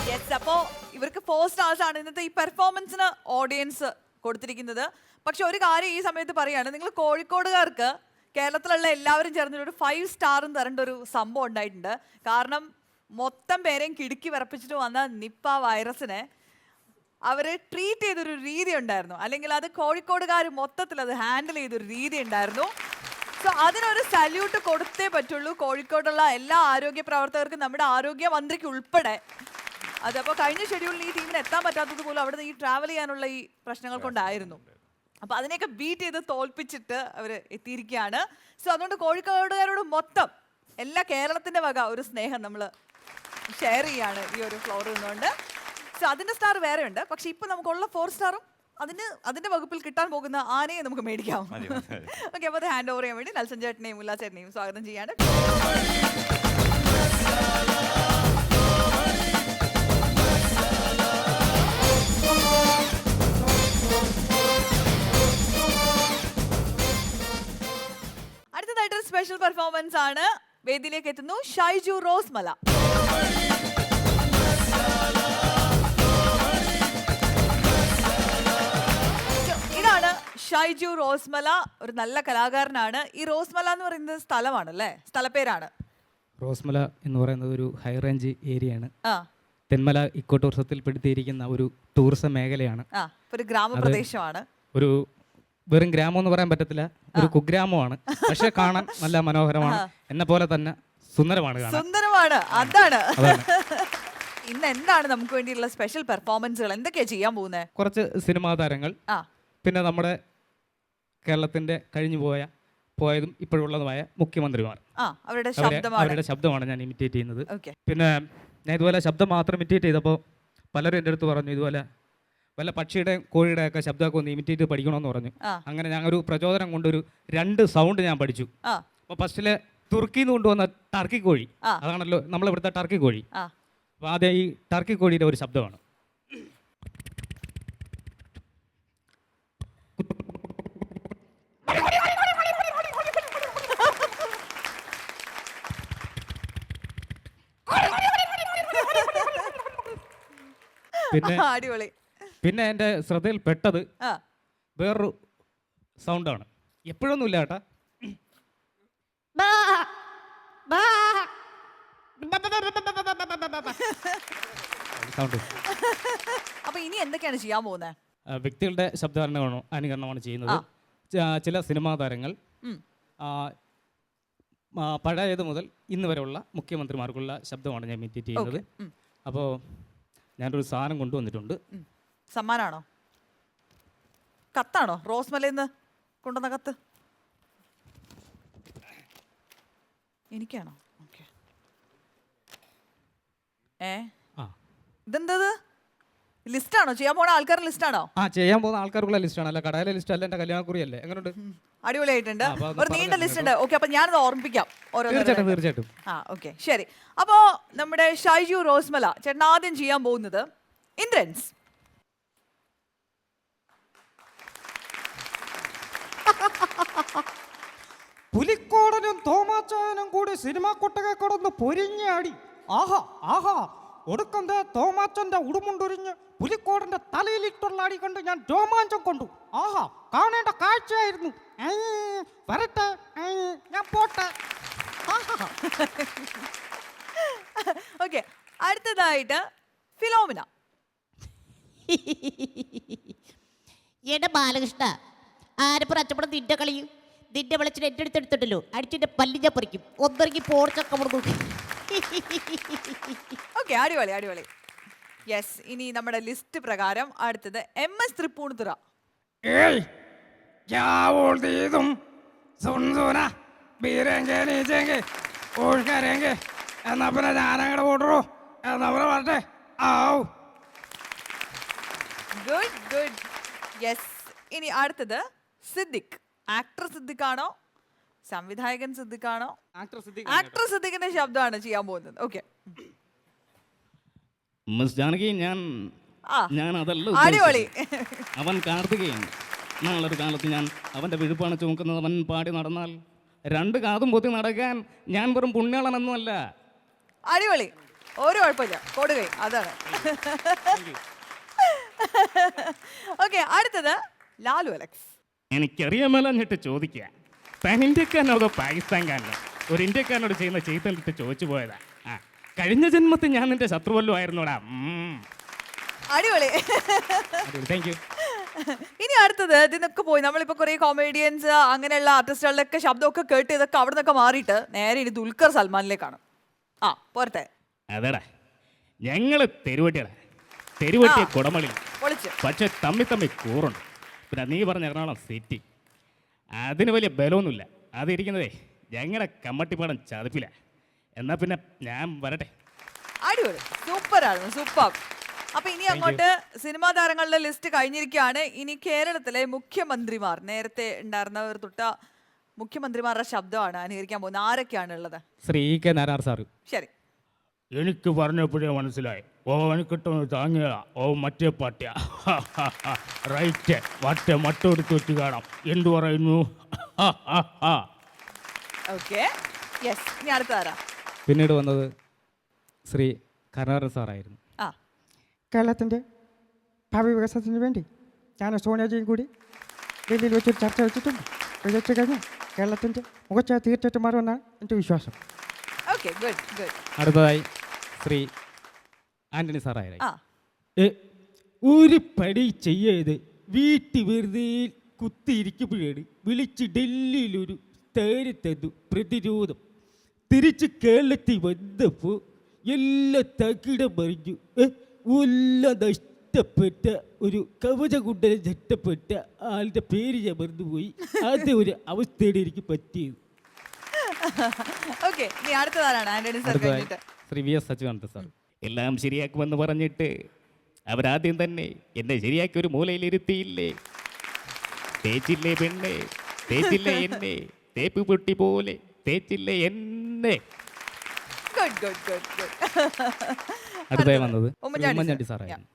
യെസ്, അപ്പോൾ ഇവർക്ക് 4 stars ആണ് ഇന്നത്തെ ഈ പെർഫോമൻസിന് ഓഡിയൻസ് കൊടുത്തിരിക്കുന്നത്. പക്ഷെ ഒരു കാര്യം ഈ സമയത്ത് പറയാണ്, നിങ്ങൾ കോഴിക്കോടുകാർക്ക് കേരളത്തിലുള്ള എല്ലാവരും ചേർന്നൊരു 5 star തരേണ്ട ഒരു സംഭവം ഉണ്ടായിട്ടുണ്ട്. കാരണം മൊത്തം പേരെയും കിടുക്കി വിറപ്പിച്ചിട്ട് വന്ന നിപ്പ വൈറസിനെ അവർ ട്രീറ്റ് ചെയ്തൊരു രീതി ഉണ്ടായിരുന്നു, അല്ലെങ്കിൽ അത് കോഴിക്കോടുകാർ മൊത്തത്തിൽ അത് ഹാൻഡിൽ ചെയ്തൊരു രീതി ഉണ്ടായിരുന്നു. സോ അതിനൊരു സല്യൂട്ട് കൊടുത്തേ പറ്റുള്ളൂ കോഴിക്കോടുള്ള എല്ലാ ആരോഗ്യ പ്രവർത്തകർക്കും, നമ്മുടെ ആരോഗ്യമന്ത്രിക്ക് ഉൾപ്പെടെ. അതപ്പോൾ കഴിഞ്ഞ ഷെഡ്യൂളിൽ ഈ ടീമിന് എത്താൻ പറ്റാത്തത് പോലും അവിടെ ഈ ട്രാവൽ ചെയ്യാനുള്ള ഈ പ്രശ്നങ്ങൾ കൊണ്ടായിരുന്നു. അപ്പോൾ അതിനെയൊക്കെ ബീറ്റ് ചെയ്ത് തോൽപ്പിച്ചിട്ട് അവർ എത്തിയിരിക്കുകയാണ്. സോ അതുകൊണ്ട് കോഴിക്കോടുകാരോട് മൊത്തം എല്ലാ കേരളത്തിൻ്റെ വക ഒരു സ്നേഹം നമ്മൾ ഷെയർ ചെയ്യാണ് ഈ ഒരു ഫ്ലോറിൽ നിന്നുകൊണ്ട്. സോ അതിൻ്റെ സ്റ്റാർ വേറെ ഉണ്ട്. പക്ഷെ ഇപ്പം നമുക്കുള്ള 4 സ്റ്റാറും അതിൻ്റെ വകുപ്പിൽ കിട്ടാൻ പോകുന്ന ആനയെ നമുക്ക് മേടിക്കാം. ഓക്കെ, അപ്പോൾ അത് ഹാൻഡ് ഓവർ ചെയ്യാൻ വേണ്ടി നെൽസൺ ചേട്ടനെയും ഉല്ലാസ് ചേട്ടനെയും സ്വാഗതം ചെയ്യാണ്. അടുത്തതായിട്ടൊരു സ്പെഷ്യൽ പെർഫോമൻസ് ആണ്. വേദിയിലേക്ക് എത്തുന്നു ഷൈജു റോസ്മല. ഇതാണ് ഷൈജു റോസ്മല, ഒരു നല്ല കലാകാരനാണ്. ഈ റോസ്മല എന്ന് പറയുന്നത് സ്ഥലമാണ് അല്ലേ? സ്ഥലപ്പേരാണ്. റോസ്മല എന്ന് പറയുന്നത് ഒരു ഹൈ റേഞ്ച് ഏരിയയാണ്. ആ, തെന്മല ഇക്കോ ടൂറിസത്തിൽ പെടുത്തിയിരിക്കുന്ന ഒരു ടൂറിസം മേഖലയാണ്. ആ, ഒരു ഗ്രാമപ്രദേശമാണ്. ഒരു വെറും ഗ്രാമം എന്ന് പറയാൻ പറ്റത്തില്ല, ഒരു കുഗ്രാമമാണ്. പക്ഷെ കാണാൻ നല്ല മനോഹരമാണ്, എന്നെ പോലെ തന്നെ സുന്ദരമാണ് കാണാൻ. സുന്ദരമാണ്, അതാണ്. ഇന്ന് എന്താണ് നമുക്ക് വേണ്ടിയുള്ള സ്പെഷ്യൽ പെർഫോമൻസുകൾ? എന്തൊക്കെയാ ചെയ്യാൻ പോകുന്നത്? കുറച്ച് സിനിമാ താരങ്ങൾ, പിന്നെ നമ്മുടെ കേരളത്തിന്റെ കഴിഞ്ഞു പോയതും ഇപ്പോഴുള്ളതുമായ മുഖ്യമന്ത്രിമാർ, അവരുടെ ശബ്ദമാണ് ഞാൻ ഇമിറ്റേറ്റ് ചെയ്യുന്നത്. പിന്നെ ഞാൻ ഇതുപോലെ ശബ്ദം മാത്രം ഇമിറ്റേറ്റ് ചെയ്തപ്പോൾ പലരും എൻ്റെ അടുത്ത് പറഞ്ഞു, ഇതുപോലെ വല്ല പക്ഷിയുടെയും കോഴിയുടെ ഒക്കെ ശബ്ദമൊക്കെ ഒന്ന് ഇമിറ്റേറ്റ് പഠിക്കണമെന്ന് പറഞ്ഞു. അങ്ങനെ ഞാൻ ഒരു പ്രചോദനം കൊണ്ടൊരു 2 സൗണ്ട് ഞാൻ പഠിച്ചു. അപ്പോൾ ഫസ്റ്റിലെ തുർക്കിയിൽ നിന്ന് കൊണ്ടുവന്ന ടർക്കി കോഴി, അതാണല്ലോ നമ്മളിവിടുത്തെ ടർക്കി കോഴി. അപ്പോൾ ആദ്യം ഈ ടർക്കി കോഴിയുടെ ഒരു ശബ്ദമാണ്. പിന്നെ എൻ്റെ ശ്രദ്ധയിൽ പെട്ടത് വേറൊരു സൗണ്ടാണ്. എപ്പോഴൊന്നും ഇല്ല കേട്ടാ. അപ്പൊ ഇനി എന്തൊക്കെയാണ് ചെയ്യാൻ പോകുന്നത്? വ്യക്തികളുടെ അനുകരണമാണ് ചെയ്യുന്നത്. ചില സിനിമാ താരങ്ങൾ പഴയത് മുതൽ ഇന്ന് വരെയുള്ള മുഖ്യമന്ത്രിമാർക്കുള്ള ശബ്ദമാണ് ഞാൻ ഇമിറ്റേറ്റ് ചെയ്യുന്നത്. അപ്പോൾ ഞാനൊരു സാധനം കൊണ്ടുവന്നിട്ടുണ്ട്. സമ്മാനാണോ? കത്താണോ? റോസ്മലയിന്ന് കൊണ്ടുവന്ന കത്ത് എനിക്കാണോ? ഓക്കെ. ഇതെന്തത്? ലിസ്റ്റാണോ? ചെയ്യാൻ പോണ ആൾക്കാരുടെ ലിസ്റ്റാണോ? ചെയ്യാൻ പോകുന്ന ആൾക്കാർക്കുള്ള ലിസ്റ്റാണ്, അല്ല കടയിലെ ലിസ്റ്റ് അല്ല, എന്റെ കല്യാണക്കുറി അല്ലേ. എങ്ങനെയുണ്ട്? അടിപൊളിയായിട്ടുണ്ട്. ഒരു നീണ്ട ലിസ്റ്റ് ഉണ്ട്. ഓക്കെ, അപ്പൊ ഞാനത് ഓർമ്മിപ്പിക്കാം. തീർച്ചയായിട്ടും. ഓക്കെ, ശരി. അപ്പോ നമ്മുടെ ഷൈജു റോസ്മല ചേട്ടൻ ആദ്യം ചെയ്യാൻ പോകുന്നത് ഇന്ദ്രൻസ്. പുലിക്കോടനും തോമാച്ചായനും കൂടി സിനിമാ കൊട്ടക കടന്ന് പൊരിഞ്ഞാടി. ആഹാ ആഹാ, ഒടുക്കം തോമാച്ചന്റെ ഉടുമുണ്ടൊരിഞ്ഞ് പുലിക്കോടന്റെ തലയിലിട്ടുള്ള അടി കണ്ട് ഞാൻ രോമാഞ്ചം കൊണ്ടു. ആഹാ, കാണേണ്ട കാഴ്ചയായിരുന്നു. വരട്ടെ, ഞാൻ പോട്ടെ. ഓക്കെ, അടുത്തതായിട്ട് ഫിലോമിന. എന്റെ ബാലകൃഷ്ണ, ആരപ്പുറം അച്ചപ്പടം നിന്റെ കളിയും നിന്റെ വിളിച്ചിട്ട് എൻ്റെ അടുത്ത് എടുത്തിട്ടല്ലോ അടിച്ചിട്ട് പല്ലിഞ്ഞ പറിക്കും ഒന്നിറങ്ങി പോർച്ചക്ക ഓക്കെ, അടിപൊളി അടിപൊളി. യെസ്, ഇനി നമ്മുടെ ലിസ്റ്റ് പ്രകാരം അടുത്തത് MS തൃപ്പൂണിത്തുറ. ഏയ് क्या बोलती तुम सुन सुना बीरेंगे नीचेंगे और करेंगे എന്നാ പിന്നെ ഞാനങ്ങടെ കൂട്ടറോ എന്നാ പിന്നെ വരട്ടെ ആവൂ. Good good. യെസ്, ഇനി അടുത്തത് സിദ്ദിഖ്. ആക്ടർ സിദ്ദിഖ് ആണോ സംവിധായകൻ സിദ്ദിഖ് ആണോ? ആക്ടർ സിദ്ദിഖിന്റെ ശബ്ദമാണ് ചെയ്യാൻ പോകുന്നത്. ഓക്കെ, മിസ് ജാനകി, ഞാൻ അതല്ല അടിപൊളി. ഉദ്ദേശിച്ചത്. അവൻ കാർത്തികേയൻ. നാളൊരു കാലത്ത് ഞാൻ അവൻ്റെ വിഴുപ്പാണ് ചുമക്കുന്നത്. അവൻ പാടി നടന്നാൽ 2 കാതും പൊത്തി നടക്കാൻ ഞാൻ വെറും പുണ്യാളനൊന്നുമല്ല. അടിപൊളി, ഒരു കുഴപ്പമില്ല, കൊടുകൈ അതാണ്. ഓക്കെ, അടുത്തത് ലാലു അലക്സ്. എനിക്കറിയാമല്ലെന്നിട്ട് ചോദിക്കുക, താൻ ഇന്ത്യക്കാരനോ അതോ പാകിസ്ഥാൻകാരനോ? ഒരു ഇന്ത്യക്കാരനോട് ചെയ്യുന്ന ചെയ്തിട്ട് ചോദിച്ചു പോയതാ. കഴിഞ്ഞ ജന്മത്തിൽ ഞാൻ നിന്റെ ശത്രുവല്ലോ ആയിരുന്നോടാ. അടിപൊളി. Thank you. ഇനി അടുത്തത് ഇതിനൊക്കെ പോയി നമ്മളിപ്പോൾ കുറേ കോമേഡിയൻസ് അങ്ങനെയുള്ള ആർട്ടിസ്റ്റുകളുടെ ഒക്കെ ശബ്ദമൊക്കെ കേട്ട് ഇതൊക്കെ അവിടെ നിന്നൊക്കെ മാറിയിട്ട് നേരെ ഇനി ദുൽഖർ സൽമാനിലേക്കാണ്. പോരട്ടെ. അതെടാ, ഞങ്ങള് തെരുവട്ടിയ കുടമളി, പൊളിച്ച്. പക്ഷെ തമ്മി കൂറുണ്ട്. പിന്നെ നീ പറഞ്ഞ എറണാകുളം സിറ്റി, അതിന് വലിയ ബലമൊന്നുമില്ല. അതിരിക്കുന്നതേ ഞങ്ങളുടെ കമ്മട്ടിപ്പാടം ചതുപ്പില്ല. എന്നാ പിന്നെ ഞാൻ വരട്ടെ. അടിപൊളി, സൂപ്പറായിരുന്നു, സൂപ്പർ. അപ്പൊ ഇനി അങ്ങോട്ട് സിനിമാ താരങ്ങളുടെ ലിസ്റ്റ് കഴിഞ്ഞിരിക്കുകയാണ്. ഇനി കേരളത്തിലെ മുഖ്യമന്ത്രിമാർ, നേരത്തെ ഉണ്ടായിരുന്നവർ തൊട്ട മുഖ്യമന്ത്രിമാരുടെ ശബ്ദമാണ് അനുകരിക്കാൻ പോകുന്നത്. ആരൊക്കെയാണ് ഉള്ളത്? Shri K Narayana sir. ശരി. എനിക്ക് പറഞ്ഞപ്പോഴേ മനസ്സിലായി. എനിക്കിട്ടൊന്ന് താങ്ങിയ മറ്റേ പാട്ടിയ റൈറ്റ് മട്ടെടുത്ത് വെച്ച് കാണാം. എന്തു പറയുന്നു? Okay, yes. ഇനി അടുത്തതാരാ? പിന്നീട് വന്നത് ശ്രീ കരുണാകരൻ സാറായിരുന്നു. കേരളത്തിൻ്റെ ഭാവി വികസനത്തിന് വേണ്ടി ഞാൻ സോണിയാജിയും കൂടി ഡൽഹിയിൽ വെച്ചൊരു ചർച്ച വെച്ചിട്ടുണ്ട്. വിജയിച്ചു കഴിഞ്ഞാൽ കേരളത്തിൻ്റെ മുഖച്ച തീർച്ചയായിട്ടും മാറുമെന്നാണ് എൻ്റെ വിശ്വാസം. Okay, good good. അടുത്തതായി ശ്രീ ആന്റണി സാറായിരുന്നു. ഒരു പടി ചെയ്യാതെ വീട്ടിൽ വെറുതെ കുത്തിയിരിക്കുമ്പോഴാണ് വിളിച്ച് ഡൽഹിയിലൊരു താരത്തതു പ്രതിരോധം. തിരിച്ച് കേരളത്തിൽ വന്നപ്പോൾ എല്ലാം തകിടം മറിഞ്ഞു. എല്ലാം നഷ്ടപ്പെട്ട ഒരു കവചകുണ്ടലം നഷ്ടപ്പെട്ട ആളുടെ പേര് ഞാൻ മറന്നുപോയി. അതേ ഒരു അവസ്ഥയാണ് എനിക്ക് പറ്റിയത്. ഓക്കെ, ഇനി അടുത്തതാരാണ്? ആന്റണി സാർ കഴിഞ്ഞിട്ട് ശ്രീ VS അച്യുതാനന്ദൻ സാർ. എല്ലാം ശരിയാക്കുമെന്ന് പറഞ്ഞിട്ട് അവരാദ്യം തന്നെ എന്നെ ശരിയാക്കി ഒരു മൂലയിലിരുത്തിയില്ലേ. തേച്ചില്ലേ പെണ്ണെ, തേച്ചില്ലേ എന്നെ, തേപ്പ് പൊട്ടി പോലെ തേച്ചില്ലേ എന്നെ. Good good good good. അടുത്തായി വന്നത് ഉമ്മൻചാണ്ടി ഉമ്മൻചാണ്ടി സാറായിരുന്നു.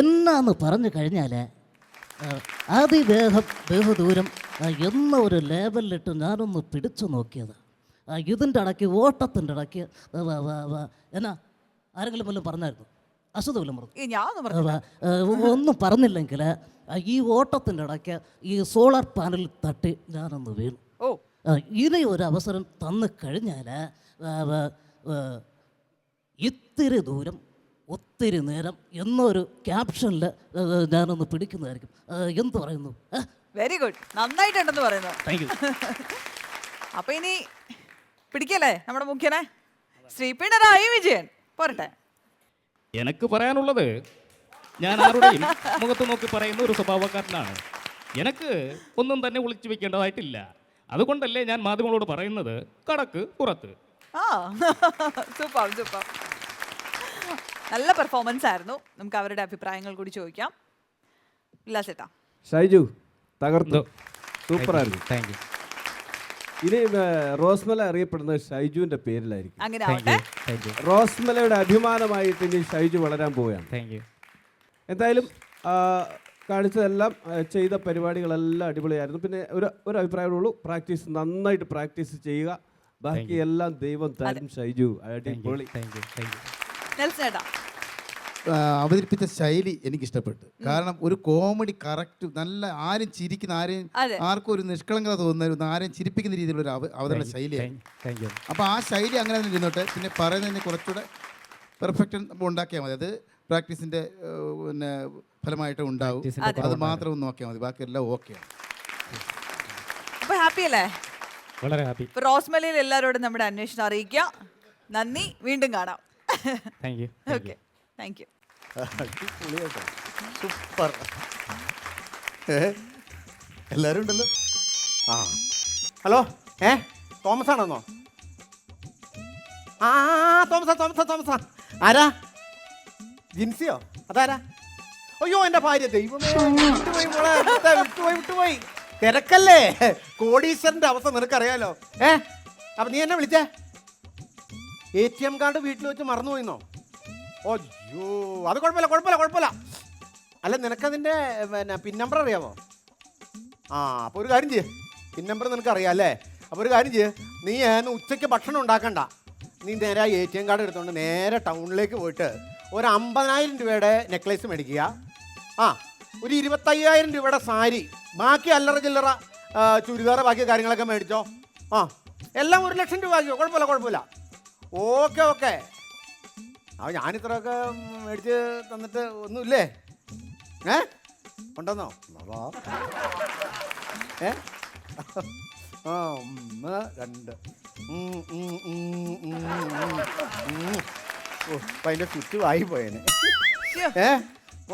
എന്നാന്ന് പറഞ്ഞു കഴിഞ്ഞാൽ ബഹുദൂരം എന്ന ഒരു ലേബലിലിട്ട് ഞാനൊന്ന് പിടിച്ചു നോക്കിയത്. ഇതിൻ്റെ ഇടയ്ക്ക് ഓട്ടത്തിൻ്റെ ഇടയ്ക്ക് എന്നാ ആരെങ്കിലും വല്ലതും പറഞ്ഞായിരുന്നു? അസുഖം വല്ലതും പറഞ്ഞു? ഒന്നും പറഞ്ഞില്ലെങ്കിൽ ഈ ഓട്ടത്തിൻ്റെ ഇടയ്ക്ക് ഈ സോളാർ പാനൽ തട്ടി ഞാനൊന്ന് വീണു. ഇനി ഒരു അവസരം തന്നു കഴിഞ്ഞാൽ ഇത്തിരി ദൂരം ഒത്തിരി നേരം എന്നൊരു ക്യാപ്ഷനിൽ ഞാനൊന്ന് പിടിക്കുന്നതായിരിക്കും. എന്ത് പറയുന്നു? വെരി ഗുഡ്, നന്നായിട്ടുണ്ടെന്ന് പറയുന്നു. Thank you. അപ്പൊ ഇനി പിടിക്കല്ലേ നമ്മുടെ മുഖ്യനെ, ശ്രീ പിണറായി വിജയൻ. പോരട്ടെ. എനിക്ക് പറയാനുള്ളത്, ഞാൻ ആരുടെയും മുഖത്ത് നോക്കി പറയുന്ന ഒരു സ്വഭാവക്കാരനാണ്. എനിക്ക് ഒന്നും തന്നെ ഒളിച്ചു വെക്കേണ്ടതായിട്ടില്ല. അതുകൊണ്ടല്ലേ ഞാൻ മാധ്യമങ്ങളോട് പറയുന്നത് കടക്ക് പുറത്ത്. സൂപ്പർ സൂപ്പർ, നല്ല പെർഫോമൻസ് ആയിരുന്നു. നമുക്ക് അവരുടെ അഭിപ്രായങ്ങൾ കൂടി ചോദിക്കാം. ഉല്ലാസേട്ടാ. ഷൈജു തകർത്തു, സൂപ്പറായിരുന്നു. Thank you. ഇനി റോസ്മല അറിയപ്പെടുന്നത് ഷൈജുവിന്റെ പേരിലായിരിക്കും. അങ്ങനെ ആവട്ടെ. റോസ്മലയുടെ അഭിമാനമായിട്ട് ഇനി ഷൈജു വളരാൻ പോവുകയാണ്. Thank you. എന്തായാലും കാണിച്ചതെല്ലാം ചെയ്ത പരിപാടികളെല്ലാം അടിപൊളിയായിരുന്നു. പിന്നെ ഒരു അഭിപ്രായമുള്ളൂ, പ്രാക്ടീസ് നന്നായിട്ട് പ്രാക്ടീസ് ചെയ്യുക. ബാക്കി എല്ലാം ദൈവം തരും. ഷൈജു അടിപൊളി. അവതരിപ്പിച്ച ശൈലി എനിക്കിഷ്ടപ്പെട്ടു. കാരണം ഒരു കോമഡി കറക്റ്റ്, നല്ല ആരും ചിരിക്കുന്ന, ആർക്കും ഒരു നിഷ്കളങ്കത തോന്നുന്ന, ആരെയും ചിരിപ്പിക്കുന്ന രീതിയിലുള്ള ഒരു അവതരണ ശൈലിയാണ്. അപ്പോൾ ആ ശൈലി അങ്ങനെ തന്നെ ഇരുന്നോട്ടെ. പിന്നെ പറയുന്നതിന് കുറച്ചുകൂടെ പെർഫെക്റ്റ് നമ്മൾ ഉണ്ടാക്കിയാൽ മതി. അത് പ്രാക്ടീസിൻ്റെ പിന്നെ ഫലമായിട്ട് ഉണ്ടാവും. അത് മാത്രം ഒന്ന് നോക്കിയാൽ മതി, ബാക്കിയെല്ലാം ഓക്കെയാണ്. അപ്പൊ ഹാപ്പി അല്ലേ? വളരെ ഹാപ്പി. ഇപ്പൊ റോസ്മലയിൽ എല്ലാവരോടും നമ്മുടെ അന്വേഷണം അറിയിക്കുക. നന്ദി, വീണ്ടും കാണാം. Thank you. Okay, thank you. Super. എല്ലാവരും ഉണ്ടല്ലോ. ആ ഹലോ, തോമസ് ആണെന്നോ? ആ തോമസാ. ആരാ? ജിൻസിയോ? അതാരാ? അയ്യോ എൻ്റെ ഭാര്യ. ദൈവമേ, വിട്ടുപോയി മോളെ, വിട്ടുപോയി. തിരക്കല്ലേ, കോടീശ്വരൻ്റെ അവസ്ഥ നിനക്കറിയാലോ. അപ്പം നീ എന്നെ വിളിച്ചേ? ATM കാർഡ് വീട്ടിൽ വെച്ച് മറന്നുപോയിന്നോ? അയ്യോ, അത് കുഴപ്പമില്ല. അല്ല, നിനക്കതിൻ്റെ പിന്നെ പിൻ നമ്പർ അറിയാമോ? ആ, അപ്പോൾ ഒരു കാര്യം ചെയ്യ്, പിൻ നമ്പർ നിനക്കറിയാം അല്ലേ? അപ്പോൾ ഒരു കാര്യം ചെയ്യ്, നീ ഉച്ചയ്ക്ക് ഭക്ഷണം ഉണ്ടാക്കണ്ട. നീ നേരെ ആ ATM കാർഡ് എടുത്തുകൊണ്ട് നേരെ ടൗണിലേക്ക് പോയിട്ട് ഒരു 50,000 രൂപയുടെ നെക്ലേസ് മേടിക്കുക. ആ, ഒരു 25,000 രൂപയുടെ സാരി, ബാക്കി അല്ലറ ചില്ലറ ചുരിദാർ, ബാക്കി കാര്യങ്ങളൊക്കെ മേടിച്ചോ. ആ, എല്ലാം 1,00,000 രൂപ ആക്കിയോ. കുഴപ്പമില്ല. ഓക്കെ. ആ, ഞാനിത്രയൊക്കെ മേടിച്ച് തന്നിട്ട് ഒന്നുമില്ലേ? ഉണ്ടെന്നോ? ആ, 1 2 അപ്പം അതിൻ്റെ ചുറ്റുമായി പോയേനെ.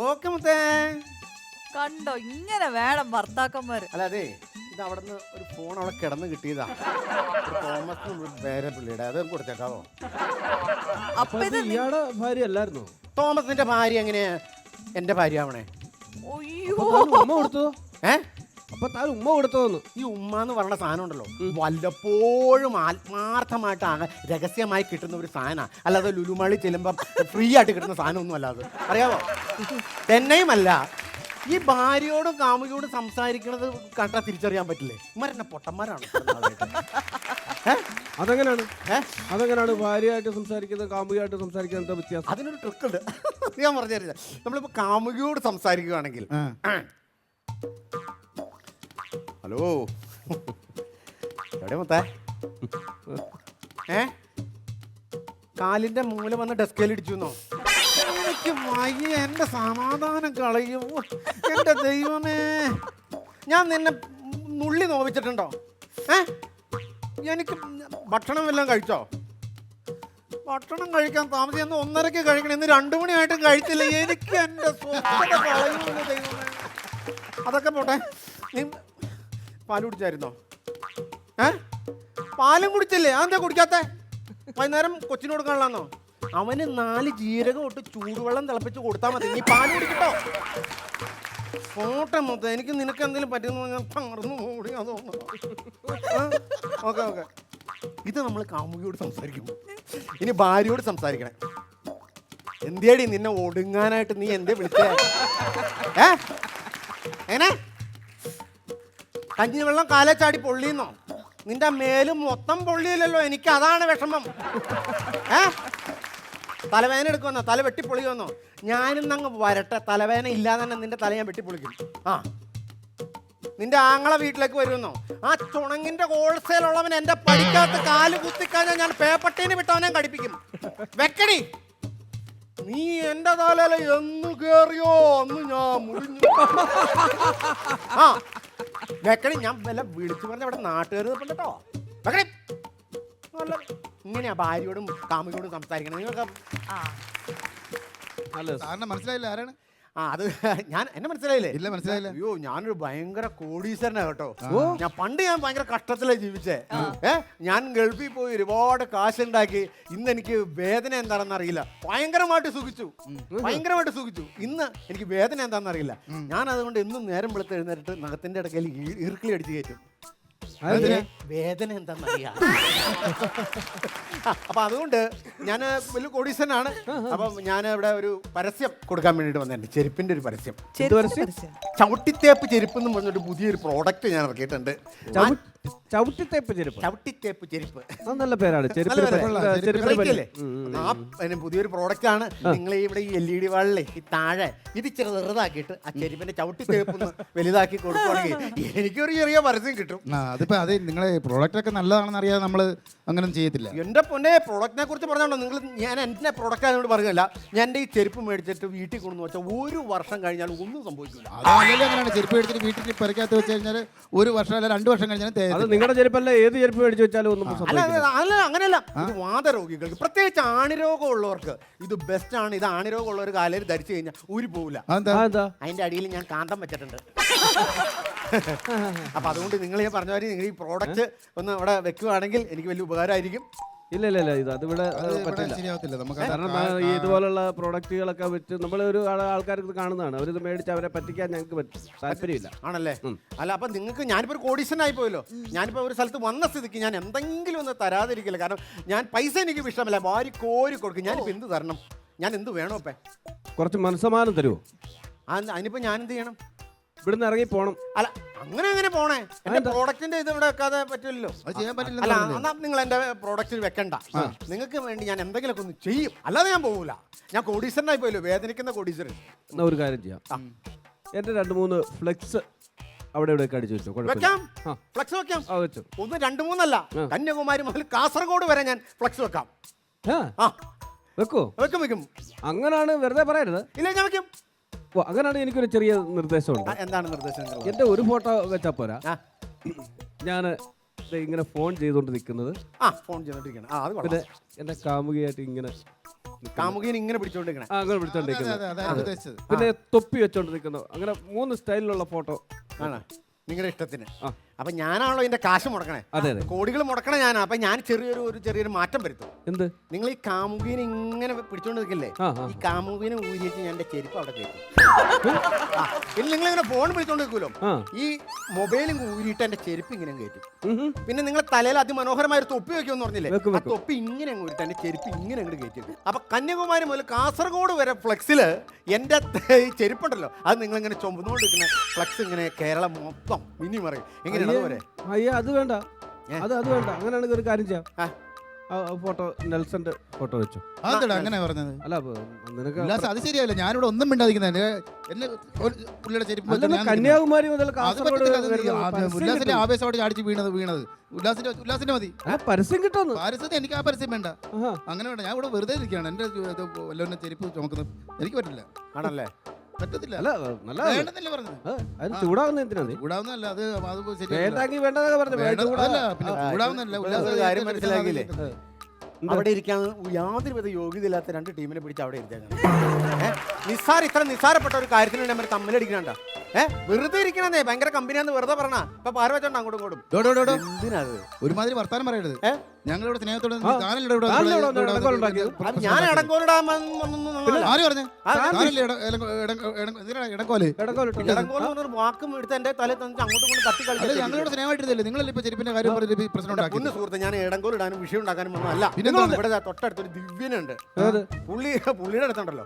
ഓക്കെ മുത്തേ. കണ്ടോ, ഇങ്ങനെ വേണം ഭർത്താക്കന്മാര്. അല്ല, അതെ, ഇത് അവിടെ നിന്ന് ഒരു ഫോൺ അവിടെ കിടന്ന് കിട്ടിയതാ. തോമസ് വേറെ പുള്ളിയുടെ, അത് കൊടുത്തേക്കാവോ? അപ്പൊ ഇത് ഇയാളുടെ ഭാര്യ അല്ലായിരുന്നോ? തോമസിന്റെ ഭാര്യ എങ്ങനെയാ എൻ്റെ ഭാര്യ ആവണേ? ഉമ്മ കൊടുത്തോ? അപ്പൊ താൻ ഉമ്മ കൊടുത്തോന്ന്? ഈ ഉമ്മ എന്ന് പറയുന്ന സാധനം ഉണ്ടല്ലോ, വല്ലപ്പോഴും ആത്മാർത്ഥമായിട്ടാണ് രഹസ്യമായി കിട്ടുന്ന ഒരു സാധനമാണ്. അല്ലാതെ ലുലുമാളി ചെല്ലുമ്പം ഫ്രീ ആയിട്ട് കിട്ടുന്ന സാധനമൊന്നും അല്ലാതെ, അറിയാവോ? തന്നെയുമല്ല, ഈ ഭാര്യയോടും കാമുകിയോടും സംസാരിക്കുന്നത് കണ്ടാൽ തിരിച്ചറിയാൻ പറ്റില്ലേ? ഇമാരെന്നെ പൊട്ടന്മാരാണ്. അതെങ്ങനെയാണ് ഭാര്യയായിട്ട് സംസാരിക്കുന്നത് കാമുകിയായിട്ട് സംസാരിക്കുന്നത് എന്താ വ്യത്യാസം? അതിനൊരു ട്രിക്ക് ഉണ്ട്, ഞാൻ പറഞ്ഞുതരാം. നമ്മളിപ്പോൾ കാമുകിയോട് സംസാരിക്കുകയാണെങ്കിൽ, ഹലോ എവിടെ മുത്തേ? കാലിൻ്റെ മൂല വന്ന് ഡെസ്കേൽ ഇടിച്ചു. എനിക്ക് വയ്യ, എൻ്റെ സമാധാനം കളയും. എൻ്റെ ദൈവമേ, ഞാൻ നിന്നെ നുള്ളി നോവിച്ചിട്ടുണ്ടോ? എനിക്ക് ഭക്ഷണം വല്ലതും കഴിച്ചോ? ഭക്ഷണം കഴിക്കാൻ താമസിച്ച് 1:30 കഴിക്കണം, ഇന്ന് 2 മണിയായിട്ടും കഴിച്ചില്ല. എനിക്ക് എൻ്റെ സ്വസ്ഥത കളയുമെന്ന് ദൈവമേ. അതൊക്കെ പോട്ടെ, നീ പാല് കുടിച്ചായിരുന്നോ? പാലും കുടിച്ചില്ലേ? അതെന്താ കുടിക്കാത്ത? വൈകുന്നേരം കൊച്ചിന് കൊടുക്കാനുള്ളതാണോ? അവന് 4 ജീരകം ഇട്ട് ചൂടുവെള്ളം തിളപ്പിച്ച് കൊടുത്താൽ മതി. നീ പാല് കുടിക്കട്ടോ? ഫോട്ടോ മൊത്തം എനിക്ക് നിനക്ക് എന്തെങ്കിലും പറ്റുന്നു ഞാൻ തകർന്നു കൂടി. ഓക്കെ. ഇത് നമ്മൾ കാമുകിയോട് സംസാരിക്കും. ഇനി ഭാര്യയോട് സംസാരിക്കണേ. എന്തേടി നിന്നെ ഒടുങ്ങാനായിട്ട് നീ എന്തേ വിളിച്ചേ? എങ്ങനെ കഞ്ഞിവെള്ളം കാലേ ചാടി പൊള്ളിയെന്നോ? നിന്റെ മേലും മൊത്തം പൊള്ളിയില്ലല്ലോ, എനിക്ക് അതാണ് വിഷമം. തലവേദന എടുക്കുമെന്നോ? തല വെട്ടിപ്പൊളിക്കുമെന്നോ? ഞാനിന്നങ്ങ് വരട്ടെ, തലവേദന ഇല്ലാതെ തന്നെ നിന്റെ തല ഞാൻ വെട്ടിപ്പൊളിക്കും. ആ, നിന്റെ ആങ്ങളെ വീട്ടിലേക്ക് വരുമെന്നോ? ആ ചുണങ്ങിന്റെ ഹോൾസെയിൽ ഉള്ളവൻ എൻ്റെ പഠിക്കാത്ത കാല് കുത്തിക്കാഞ്ഞാൽ ഞാൻ പേപ്പട്ടീനെ വിട്ടവനെ കടിപ്പിക്കും. വെക്കടി. നീ എൻ്റെ തലയില എന്ന് കേറിയോ അന്ന് ഞാൻ മുറിഞ്ഞു. ആ, വെക്കടി. ഞാൻ വല്ല വിളിച്ചു പറഞ്ഞ അവിടെ നാട്ടുകാർ കേട്ടോ. വെക്കടി. ഇങ്ങനെയാ ഭാര്യയോടും കാമുകിയോടും സംസാരിക്കണം. നിങ്ങൾക്ക് മനസ്സിലായില്ല ആരാണ്? ആ, അത് എന്നെ മനസ്സിലായില്ലേ? ഇല്ല, മനസ്സിലായില്ല. അയ്യോ, ഞാനൊരു ഭയങ്കര കോടീശ്വരനാ കേട്ടോ. ഞാൻ ഭയങ്കര കഷ്ടത്തിലാണ് ജീവിച്ചേ. ഞാൻ ഗൾഫിൽ പോയി ഒരുപാട് കാശുണ്ടാക്കി. ഇന്ന് എനിക്ക് വേദന എന്താണെന്ന് അറിയില്ല. ഭയങ്കരമായിട്ട് സുഖിച്ചു. ഇന്ന് എനിക്ക് വേദന എന്താണെന്ന് അറിയില്ല. ഞാൻ അതുകൊണ്ട് എന്നും നേരം വെളുത്ത് എഴുന്നേറ്റ് നഖത്തിന്റെ ഇടയ്ക്ക് ഇറുക്കിളി അടിച്ച് കയറ്റും. വേദന എന്താണെന്നറിയാം. അപ്പൊ അതുകൊണ്ട് ഞാൻ വലിയ കോടീശ്വരനാണ്. അപ്പം ഞാൻ ഇവിടെ ഒരു പരസ്യം കൊടുക്കാൻ വേണ്ടിട്ട് വന്നിട്ടുണ്ട്. ചെരുപ്പിന്റെ ഒരു പരസ്യം. ചവിട്ടിത്തേപ്പ് ചെരുപ്പ് എന്ന് പറഞ്ഞൊരു പുതിയൊരു പ്രോഡക്റ്റ് ഞാൻ ഇറക്കിയിട്ടുണ്ട്. ചവിട്ടിത്തേപ്പ് ചെരുപ്പ് നല്ല പേരാണ്. പുതിയൊരു പ്രോഡക്റ്റ് ആണ്. നിങ്ങൾ ഇവിടെ ഈ LED വാളിലെ ഈ താഴെ ഇത് ഇച്ചിരി ചെറുതാക്കിയിട്ട് ആ ചെരുപ്പിന്റെ ചവിട്ടിത്തേപ്പ് വലുതാക്കി കൊടുക്കുകയാണെങ്കിൽ എനിക്കൊരു ചെറിയ പരസ്യം കിട്ടും. അത് അതിപ്പോ അത് നിങ്ങളെ പ്രോഡക്റ്റ് ഒക്കെ നല്ലതാണെന്ന് അറിയാതെ നമ്മൾ അങ്ങനെയൊന്നും ചെയ്യത്തില്ല. എൻ്റെ പൊന്നെ പ്രോഡക്റ്റിനെ കുറിച്ച് പറഞ്ഞാണോ നിങ്ങൾ? ഞാൻ എൻ്റെ പ്രോഡക്റ്റ് ആയതുകൊണ്ട് പറയുകയല്ല. ഞാൻ എൻ്റെ ഈ ചെരുപ്പ് മേടിച്ചിട്ട് വീട്ടിൽ കൊണ്ടു വെച്ചാൽ 1 വർഷം കഴിഞ്ഞാൽ ഒന്നും സംഭവിക്കില്ല. അതല്ലെങ്കിൽ അങ്ങനെയാണ് ചെരുപ്പ് എടുത്തിട്ട് വീട്ടിൽ പെരക്കകത്ത് വെച്ച് കഴിഞ്ഞാൽ 1 വർഷം അല്ല 2 വർഷം കഴിഞ്ഞാൽ അത് നിങ്ങളുടെ ചെരുപ്പല്ല, ഏത് ചെരുപ്പ് മേടിച്ച് വെച്ചാലും ഒന്നും സംഭവിക്കില്ല. അല്ല അങ്ങനെയല്ല. ഇത് വാതരോഗികൾക്ക്, പ്രത്യേകിച്ച് ആണിരോഗമുള്ളവർക്ക് ഇത് ബെസ്റ്റ് ആണ്. ഇത് ആണിരോഗമുള്ളവർ കാലയിൽ ധരിച്ചു കഴിഞ്ഞാൽ ഊരി പോവില്ല. അതിന്റെ അടിയിൽ ഞാൻ കാന്തം വെച്ചിട്ടുണ്ട്. അപ്പൊ അതുകൊണ്ട് നിങ്ങൾ ഞാൻ പറഞ്ഞ നിങ്ങൾ ഈ പ്രോഡക്റ്റ് ഒന്ന് അവിടെ വെക്കുകയാണെങ്കിൽ എനിക്ക് വലിയ ഉപകാരമായിരിക്കും. ഇല്ല ഇത് അതിവിടെ പറ്റില്ല, ശരിയാവത്തില്ല നമുക്ക്. കാരണം ഈ ഇതുപോലുള്ള പ്രോഡക്റ്റുകളൊക്കെ വെച്ച് നമ്മൾ ഒരു ആൾക്കാർക്ക് കാണുന്നതാണ്, അവരിത് മേടിച്ച് അവരെ പറ്റിക്കാൻ ഞങ്ങൾക്ക് താല്പര്യമില്ല. ആണല്ലേ? അല്ല അപ്പൊ നിങ്ങൾക്ക് ഞാനിപ്പോ ഒരു കോടീശ്വരനായി പോയല്ലോ. ഞാനിപ്പോ ഒരു സ്ഥലത്ത് വന്ന സ്ഥിതിക്ക് ഞാൻ എന്തെങ്കിലും ഒന്ന് തരാതിരിക്കില്ല. കാരണം ഞാൻ പൈസ എനിക്ക് ഇഷ്ടമല്ല, വാരി കോരി കൊടുക്കും. ഞാനിപ്പോ എന്ത് തരണം? ഞാൻ എന്ത് വേണോ? ഇപ്പൊ കുറച്ച് മനസ്സമാനം തരുമോ? അതിനിപ്പോ ഞാൻ എന്ത് ചെയ്യണം? ഇവിടുന്ന് ഇറങ്ങി പോണം. അല്ല അങ്ങനെ പോണേ? എന്റെ പ്രോഡക്റ്റിന്റെ ഇത് ഇവിടെ വെക്കാതെ പറ്റില്ലല്ലോ. അത് ചെയ്യാൻ പറ്റില്ല. അല്ല എന്നാ നിങ്ങൾ എന്റെ പ്രോഡക്റ്റ് വെക്കണ്ട. നിങ്ങൾക്ക് വേണ്ടി ഞാൻ എന്തെങ്കിലുമൊക്കെ ഒന്ന് ചെയ്യും, അല്ലാതെ ഞാൻ പോകൂല. ഞാൻ കോടീശ്വരനായി പോയല്ലോ, വേദനിക്കുന്ന കോടീശ്വരൻ. എന്നാ ഒരു കാര്യം ചെയ്യാം, എന്റെ 2-3 ഫ്ലെക്സ് അവിടെ ഇവിടെ അടിച്ചു വെച്ചോ. വെക്കാം, ഫ്ലെക്സ് വെക്കാം. 1, 2, 3 അല്ല, കന്യാകുമാരി മുതൽ കാസർഗോഡ് വരെ ഞാൻ ഫ്ലെക്സ് വെക്കാം. വെക്കും. അങ്ങനാണ്, വെറുതെ പറയരുത്. ഇല്ല, ഞാൻ വെക്കും. അങ്ങനെയാണ്. എനിക്കൊരു ചെറിയ നിർദ്ദേശമുണ്ട്. എന്താണ് നിർദ്ദേശം? എന്റെ ഒരു ഫോട്ടോ വെച്ചാ പോരാ, ഞാൻ ഇങ്ങനെ ഫോൺ ചെയ്തോണ്ട് നിൽക്കുന്നത്, പിന്നെ എന്റെ കാമുകിയായിട്ട് ഇങ്ങനെ ഇങ്ങനെ പിടിച്ചോണ്ടിരിക്കണേ, അങ്ങനെ പിടിച്ചോണ്ടിരിക്കുന്നത്, പിന്നെ തൊപ്പി വെച്ചോണ്ട് നിൽക്കുന്നു. അങ്ങനെ 3 സ്റ്റൈലിലുള്ള ഫോട്ടോ ആണ് നിങ്ങളുടെ ഇഷ്ടത്തിന്. അപ്പൊ ഞാനാണല്ലോ ഇതിന്റെ കാശ് മുടക്കണേ? അതെ, കോടികൾ മുടക്കണേ ഞാനാ. അപ്പൊ ഞാൻ ചെറിയൊരു മാറ്റം വരുത്തും. എന്ത്? നിങ്ങൾ ഈ കാമുകീനെ ഇങ്ങനെ പിടിച്ചോണ്ട് നിൽക്കില്ലേ, ഈ കാമുകീനെ ഊരിയിട്ട് ഞാൻ എന്റെ ചെരുപ്പ് അവിടെ കയറ്റും. പിന്നെ നിങ്ങൾ ഇങ്ങനെ ഫോൺ പിടിച്ചോണ്ട് നിൽക്കുമല്ലോ, ഈ മൊബൈലും ഊരിയിട്ട് എന്റെ ചെരുപ്പ് ഇങ്ങനെ കയറ്റും. പിന്നെ നിങ്ങൾ തലയിൽ അതിമനോഹരമായ ഒരു തൊപ്പി വെക്കുമെന്ന് പറഞ്ഞില്ലേ, ആ തൊപ്പി ഇങ്ങനെ ഊരിട്ട് എന്റെ ചെരുപ്പ് ഇങ്ങനെ അങ്ങോട്ട് കയറ്റും. അപ്പൊ കന്യാകുമാരി മുതൽ കാസർഗോഡ് വരെ ഫ്ലെക്സില് എന്റെ ഈ ചെരുപ്പുണ്ടല്ലോ, അത് നിങ്ങൾ ഇങ്ങനെ ചുമന്നുകൊണ്ടിരിക്കുന്ന ഫ്ലെക്സ് ഇങ്ങനെ കേരളം മൊത്തം മിന്നി മറിയും. എങ്ങനെയാണ്? അയ്യ അത് വേണ്ട, അത് വേണ്ട. അങ്ങനെയാണെങ്കിൽ ഒരു കാര്യം ചെയ്യാം, ഫോട്ടോ നെൽസന്റെ ഫോട്ടോ വെച്ചു. അതെടാ അങ്ങനെ പറഞ്ഞത്? അല്ല നിനക്ക് അത് ശരിയല്ല. ഞാനിവിടെ ഒന്നും മിണ്ടാതിരിക്കുന്നത്. എന്നെ പുള്ളിയുടെ ചെരുപ്പ് കന്യാകുമാരി മുതൽ ഉല്ലാസിന്റെ ആവേശത്തോടെ ചാടിച്ച് വീണത് ഉല്ലാസിന്റെ മതി. പരസ്യം കിട്ടുന്നു. പരസ്യത്തെ എനിക്ക് ആ പരസ്യം വേണ്ട, അങ്ങനെ വേണ്ട. ഞാൻ ഇവിടെ വെറുതെ ഇരിക്കുകയാണ്. എന്റെ വല്ലവന്റെ ചെരുപ്പ് ചുമക്കുന്നത് എനിക്ക് പറ്റില്ല. ആണല്ലേ? പറ്റത്തില്ല. അല്ല നല്ല ചൂടാവുന്ന എന്തിനാ? ചൂടാവുന്നല്ല, അത് വേണ്ടെങ്കിൽ വേണ്ടതൊക്കെ പറഞ്ഞു. പിന്നെ ചൂടാവുന്നല്ല. കാര്യം മനസ്സിലാക്കിയില്ലേ? അവിടെ ഇരിക്കാൻ യാതൊരുവിധ യോഗ്യതയില്ലാത്ത 2 ടീമിനെ പിടിച്ച് അവിടെ ഇരുത്താൻ ഇത്ര നിസ്സാരപ്പെട്ട ഒരു കാര്യത്തിന് വേണ്ടി നമ്മൾ തമ്മിലടിക്കണ വെറുതെ ഇരിക്കണേ. ഭയങ്കര കമ്പനിയാന്ന് വെറുതെ പറഞ്ഞ ഇപ്പൊ പാര വെച്ചോണ്ട് അങ്ങോട്ടും ഇങ്ങോട്ടും. എന്തിനാത് ഒരുമാതിരി വർത്താനം പറയരുത്. ഞങ്ങളിവിടെ സ്നേഹത്തോടെ ഞാൻ ഇടങ്കോലിടാൻ വാക്കും എടുത്ത് എന്റെ തല അങ്ങോട്ടും ഇങ്ങോട്ടും തട്ടി കളിച്ചു. ഞങ്ങളോട് സ്നേഹമായിട്ടില്ലേ? നിങ്ങളല്ലേ ഇപ്പൊ ചെരുപ്പിന്റെ കാര്യം പറഞ്ഞ പ്രശ്നം ഉണ്ടാക്കി? സുഹൃത്ത്, ഞാൻ ഇടങ്കോലിടാനും വിഷയം ഉണ്ടാക്കാനും ഒന്നും അല്ല. ഇവിടെ തൊട്ടടുത്തൊരു ദിവ്യനുണ്ട്, പുള്ളിയുടെ അടുത്തുണ്ടല്ലോ,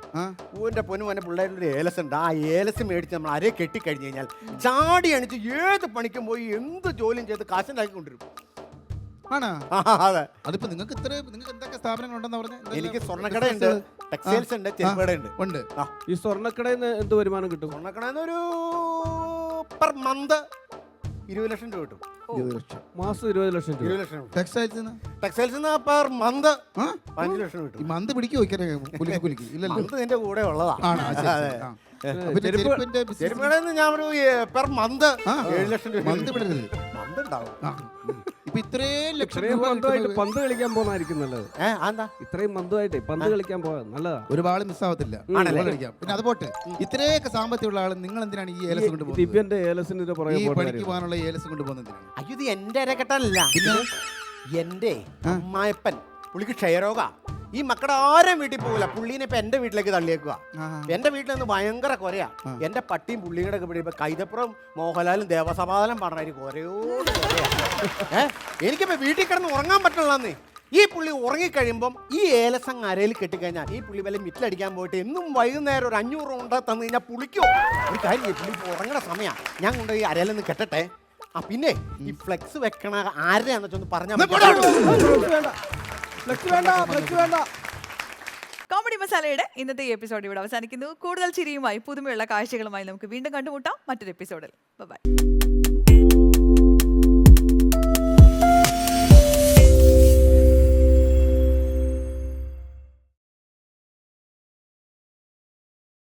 പൂവിന്റെ പൊന്നു പോലെ പിള്ളേരുടെ ഒരു ഏലസ് ഉണ്ട്. ആ ഏലസ് മേടിച്ച് നമ്മൾ അരയെ കെട്ടിക്കഴിഞ്ഞ് കഴിഞ്ഞാൽ ചാടി അണിച്ച് ഏത് പണിക്കും പോയി എന്ത് ജോലിയും ചെയ്ത് കാശുണ്ടാക്കി കൊണ്ടുവരും. അതിപ്പോ നിങ്ങൾക്ക് എന്തൊക്കെ സ്ഥാപനങ്ങൾ ഉണ്ടെന്ന് പറഞ്ഞാൽ? എനിക്ക് സ്വർണ്ണക്കടയുണ്ട്, ടെക്സ്റ്റൈൽസ് ഉണ്ട്, ചെരുപ്പടയുണ്ട്. ഈ സ്വർണ്ണക്കടയിൽ നിന്ന് എന്ത് വരുമാനം കിട്ടും? സ്വർണ്ണക്കടയിൽ നിന്ന് ഒരു പെർ മന്ത് 20 ലക്ഷം രൂപ കിട്ടും. മാസം 20 ലക്ഷം രൂപ. ടെക്സ്റ്റൈൽസ് പെർ മന്ത് 15 ലക്ഷം കിട്ടും. മന്ത് പിടിക്കുമോ? മന്ത് നിന്റെ കൂടെ ഉള്ളതാ. ചെരുപ്പടയിൽ നിന്ന് ഞാൻ ഒരു പെർ മന്ത് 7 ലക്ഷം രൂപ മന്ത് ഉണ്ടാവും. ഇപ്പൊ ഇത്രയും ലക്ഷം മന്തുമായിട്ട് പന്ത് കളിക്കാൻ പോകുന്നതായിരിക്കും നല്ലത്. ഇത്രയും മന്തുമായിട്ട് പന്ത് കളിക്കാൻ പോകാൻ നല്ലതാ. ഒരുപാട് മിസ്സാവത്തില്ല. പിന്നെ അത് പോട്ടെ, ഇത്രയൊക്കെ സാമ്പത്തികമുള്ള ആള് നിങ്ങൾ എന്തിനാണ് ഈ ഏലസ് കൊണ്ട് ദിവ്യന്റെ ഏലസിന്റെ പണിക്ക് പോകാനുള്ള ഏലസ് കൊണ്ട് പോകുന്നത്? അയ്യോ, ഇത് എന്റെ അരക്കെട്ടല്ല, എന്റെ അമ്മായപ്പൻ. പുള്ളിക്ക് ക്ഷയരോഗ. ഈ മക്കളുടെ ആരും വീട്ടിൽ പോകില്ല. പുള്ളീനെ ഇപ്പൊ എന്റെ വീട്ടിലേക്ക് തള്ളിയേക്കുക. എന്റെ വീട്ടിൽ നിന്ന് ഭയങ്കര കൊരയാ. എന്റെ പട്ടിയും പുള്ളിയുടെ ഒക്കെ ഇപ്പൊ കൈതപ്പുറം മോഹൻലാലും ദേവസമാധാനം പറഞ്ഞ കൊരയോട് കൊരയാ. എനിക്കിപ്പോ വീട്ടിൽ കിടന്ന് ഉറങ്ങാൻ പറ്റില്ലെന്നേ. ഈ പുള്ളി ഉറങ്ങിക്കഴിയുമ്പം ഈ ഏലസങ് അരയിൽ കെട്ടിക്കഴിഞ്ഞാൽ ഈ പുള്ളി വല്ല മിറ്റിലടിക്കാൻ പോയിട്ട് എന്നും വൈകുന്നേരം ഒരു 500 ഉണ്ട തന്നു കഴിഞ്ഞാൽ പുളിക്കോ? ഒരു കാര്യം ചെയ്യും, പുള്ളി ഉറങ്ങണ സമയമാണ്, ഞാൻ കൊണ്ട് ഈ അരയിലൊന്ന് കെട്ടട്ടെ. പിന്നെ ഈ ഫ്ലെക്സ് വെക്കണ ആരെയാന്ന് വെച്ചൊന്ന് പറഞ്ഞാൽ കോമഡി മസാലയുടെ ഇന്നത്തെ ഈ എപ്പിസോഡ് ഇവിടെ അവസാനിക്കുന്നു. കൂടുതൽ ചിരിയുമായി പുതുമയുള്ള കാഴ്ചകളുമായി നമുക്ക് വീണ്ടും കണ്ടുമുട്ടാം മറ്റൊരു എപ്പിസോഡിൽ. ബൈ.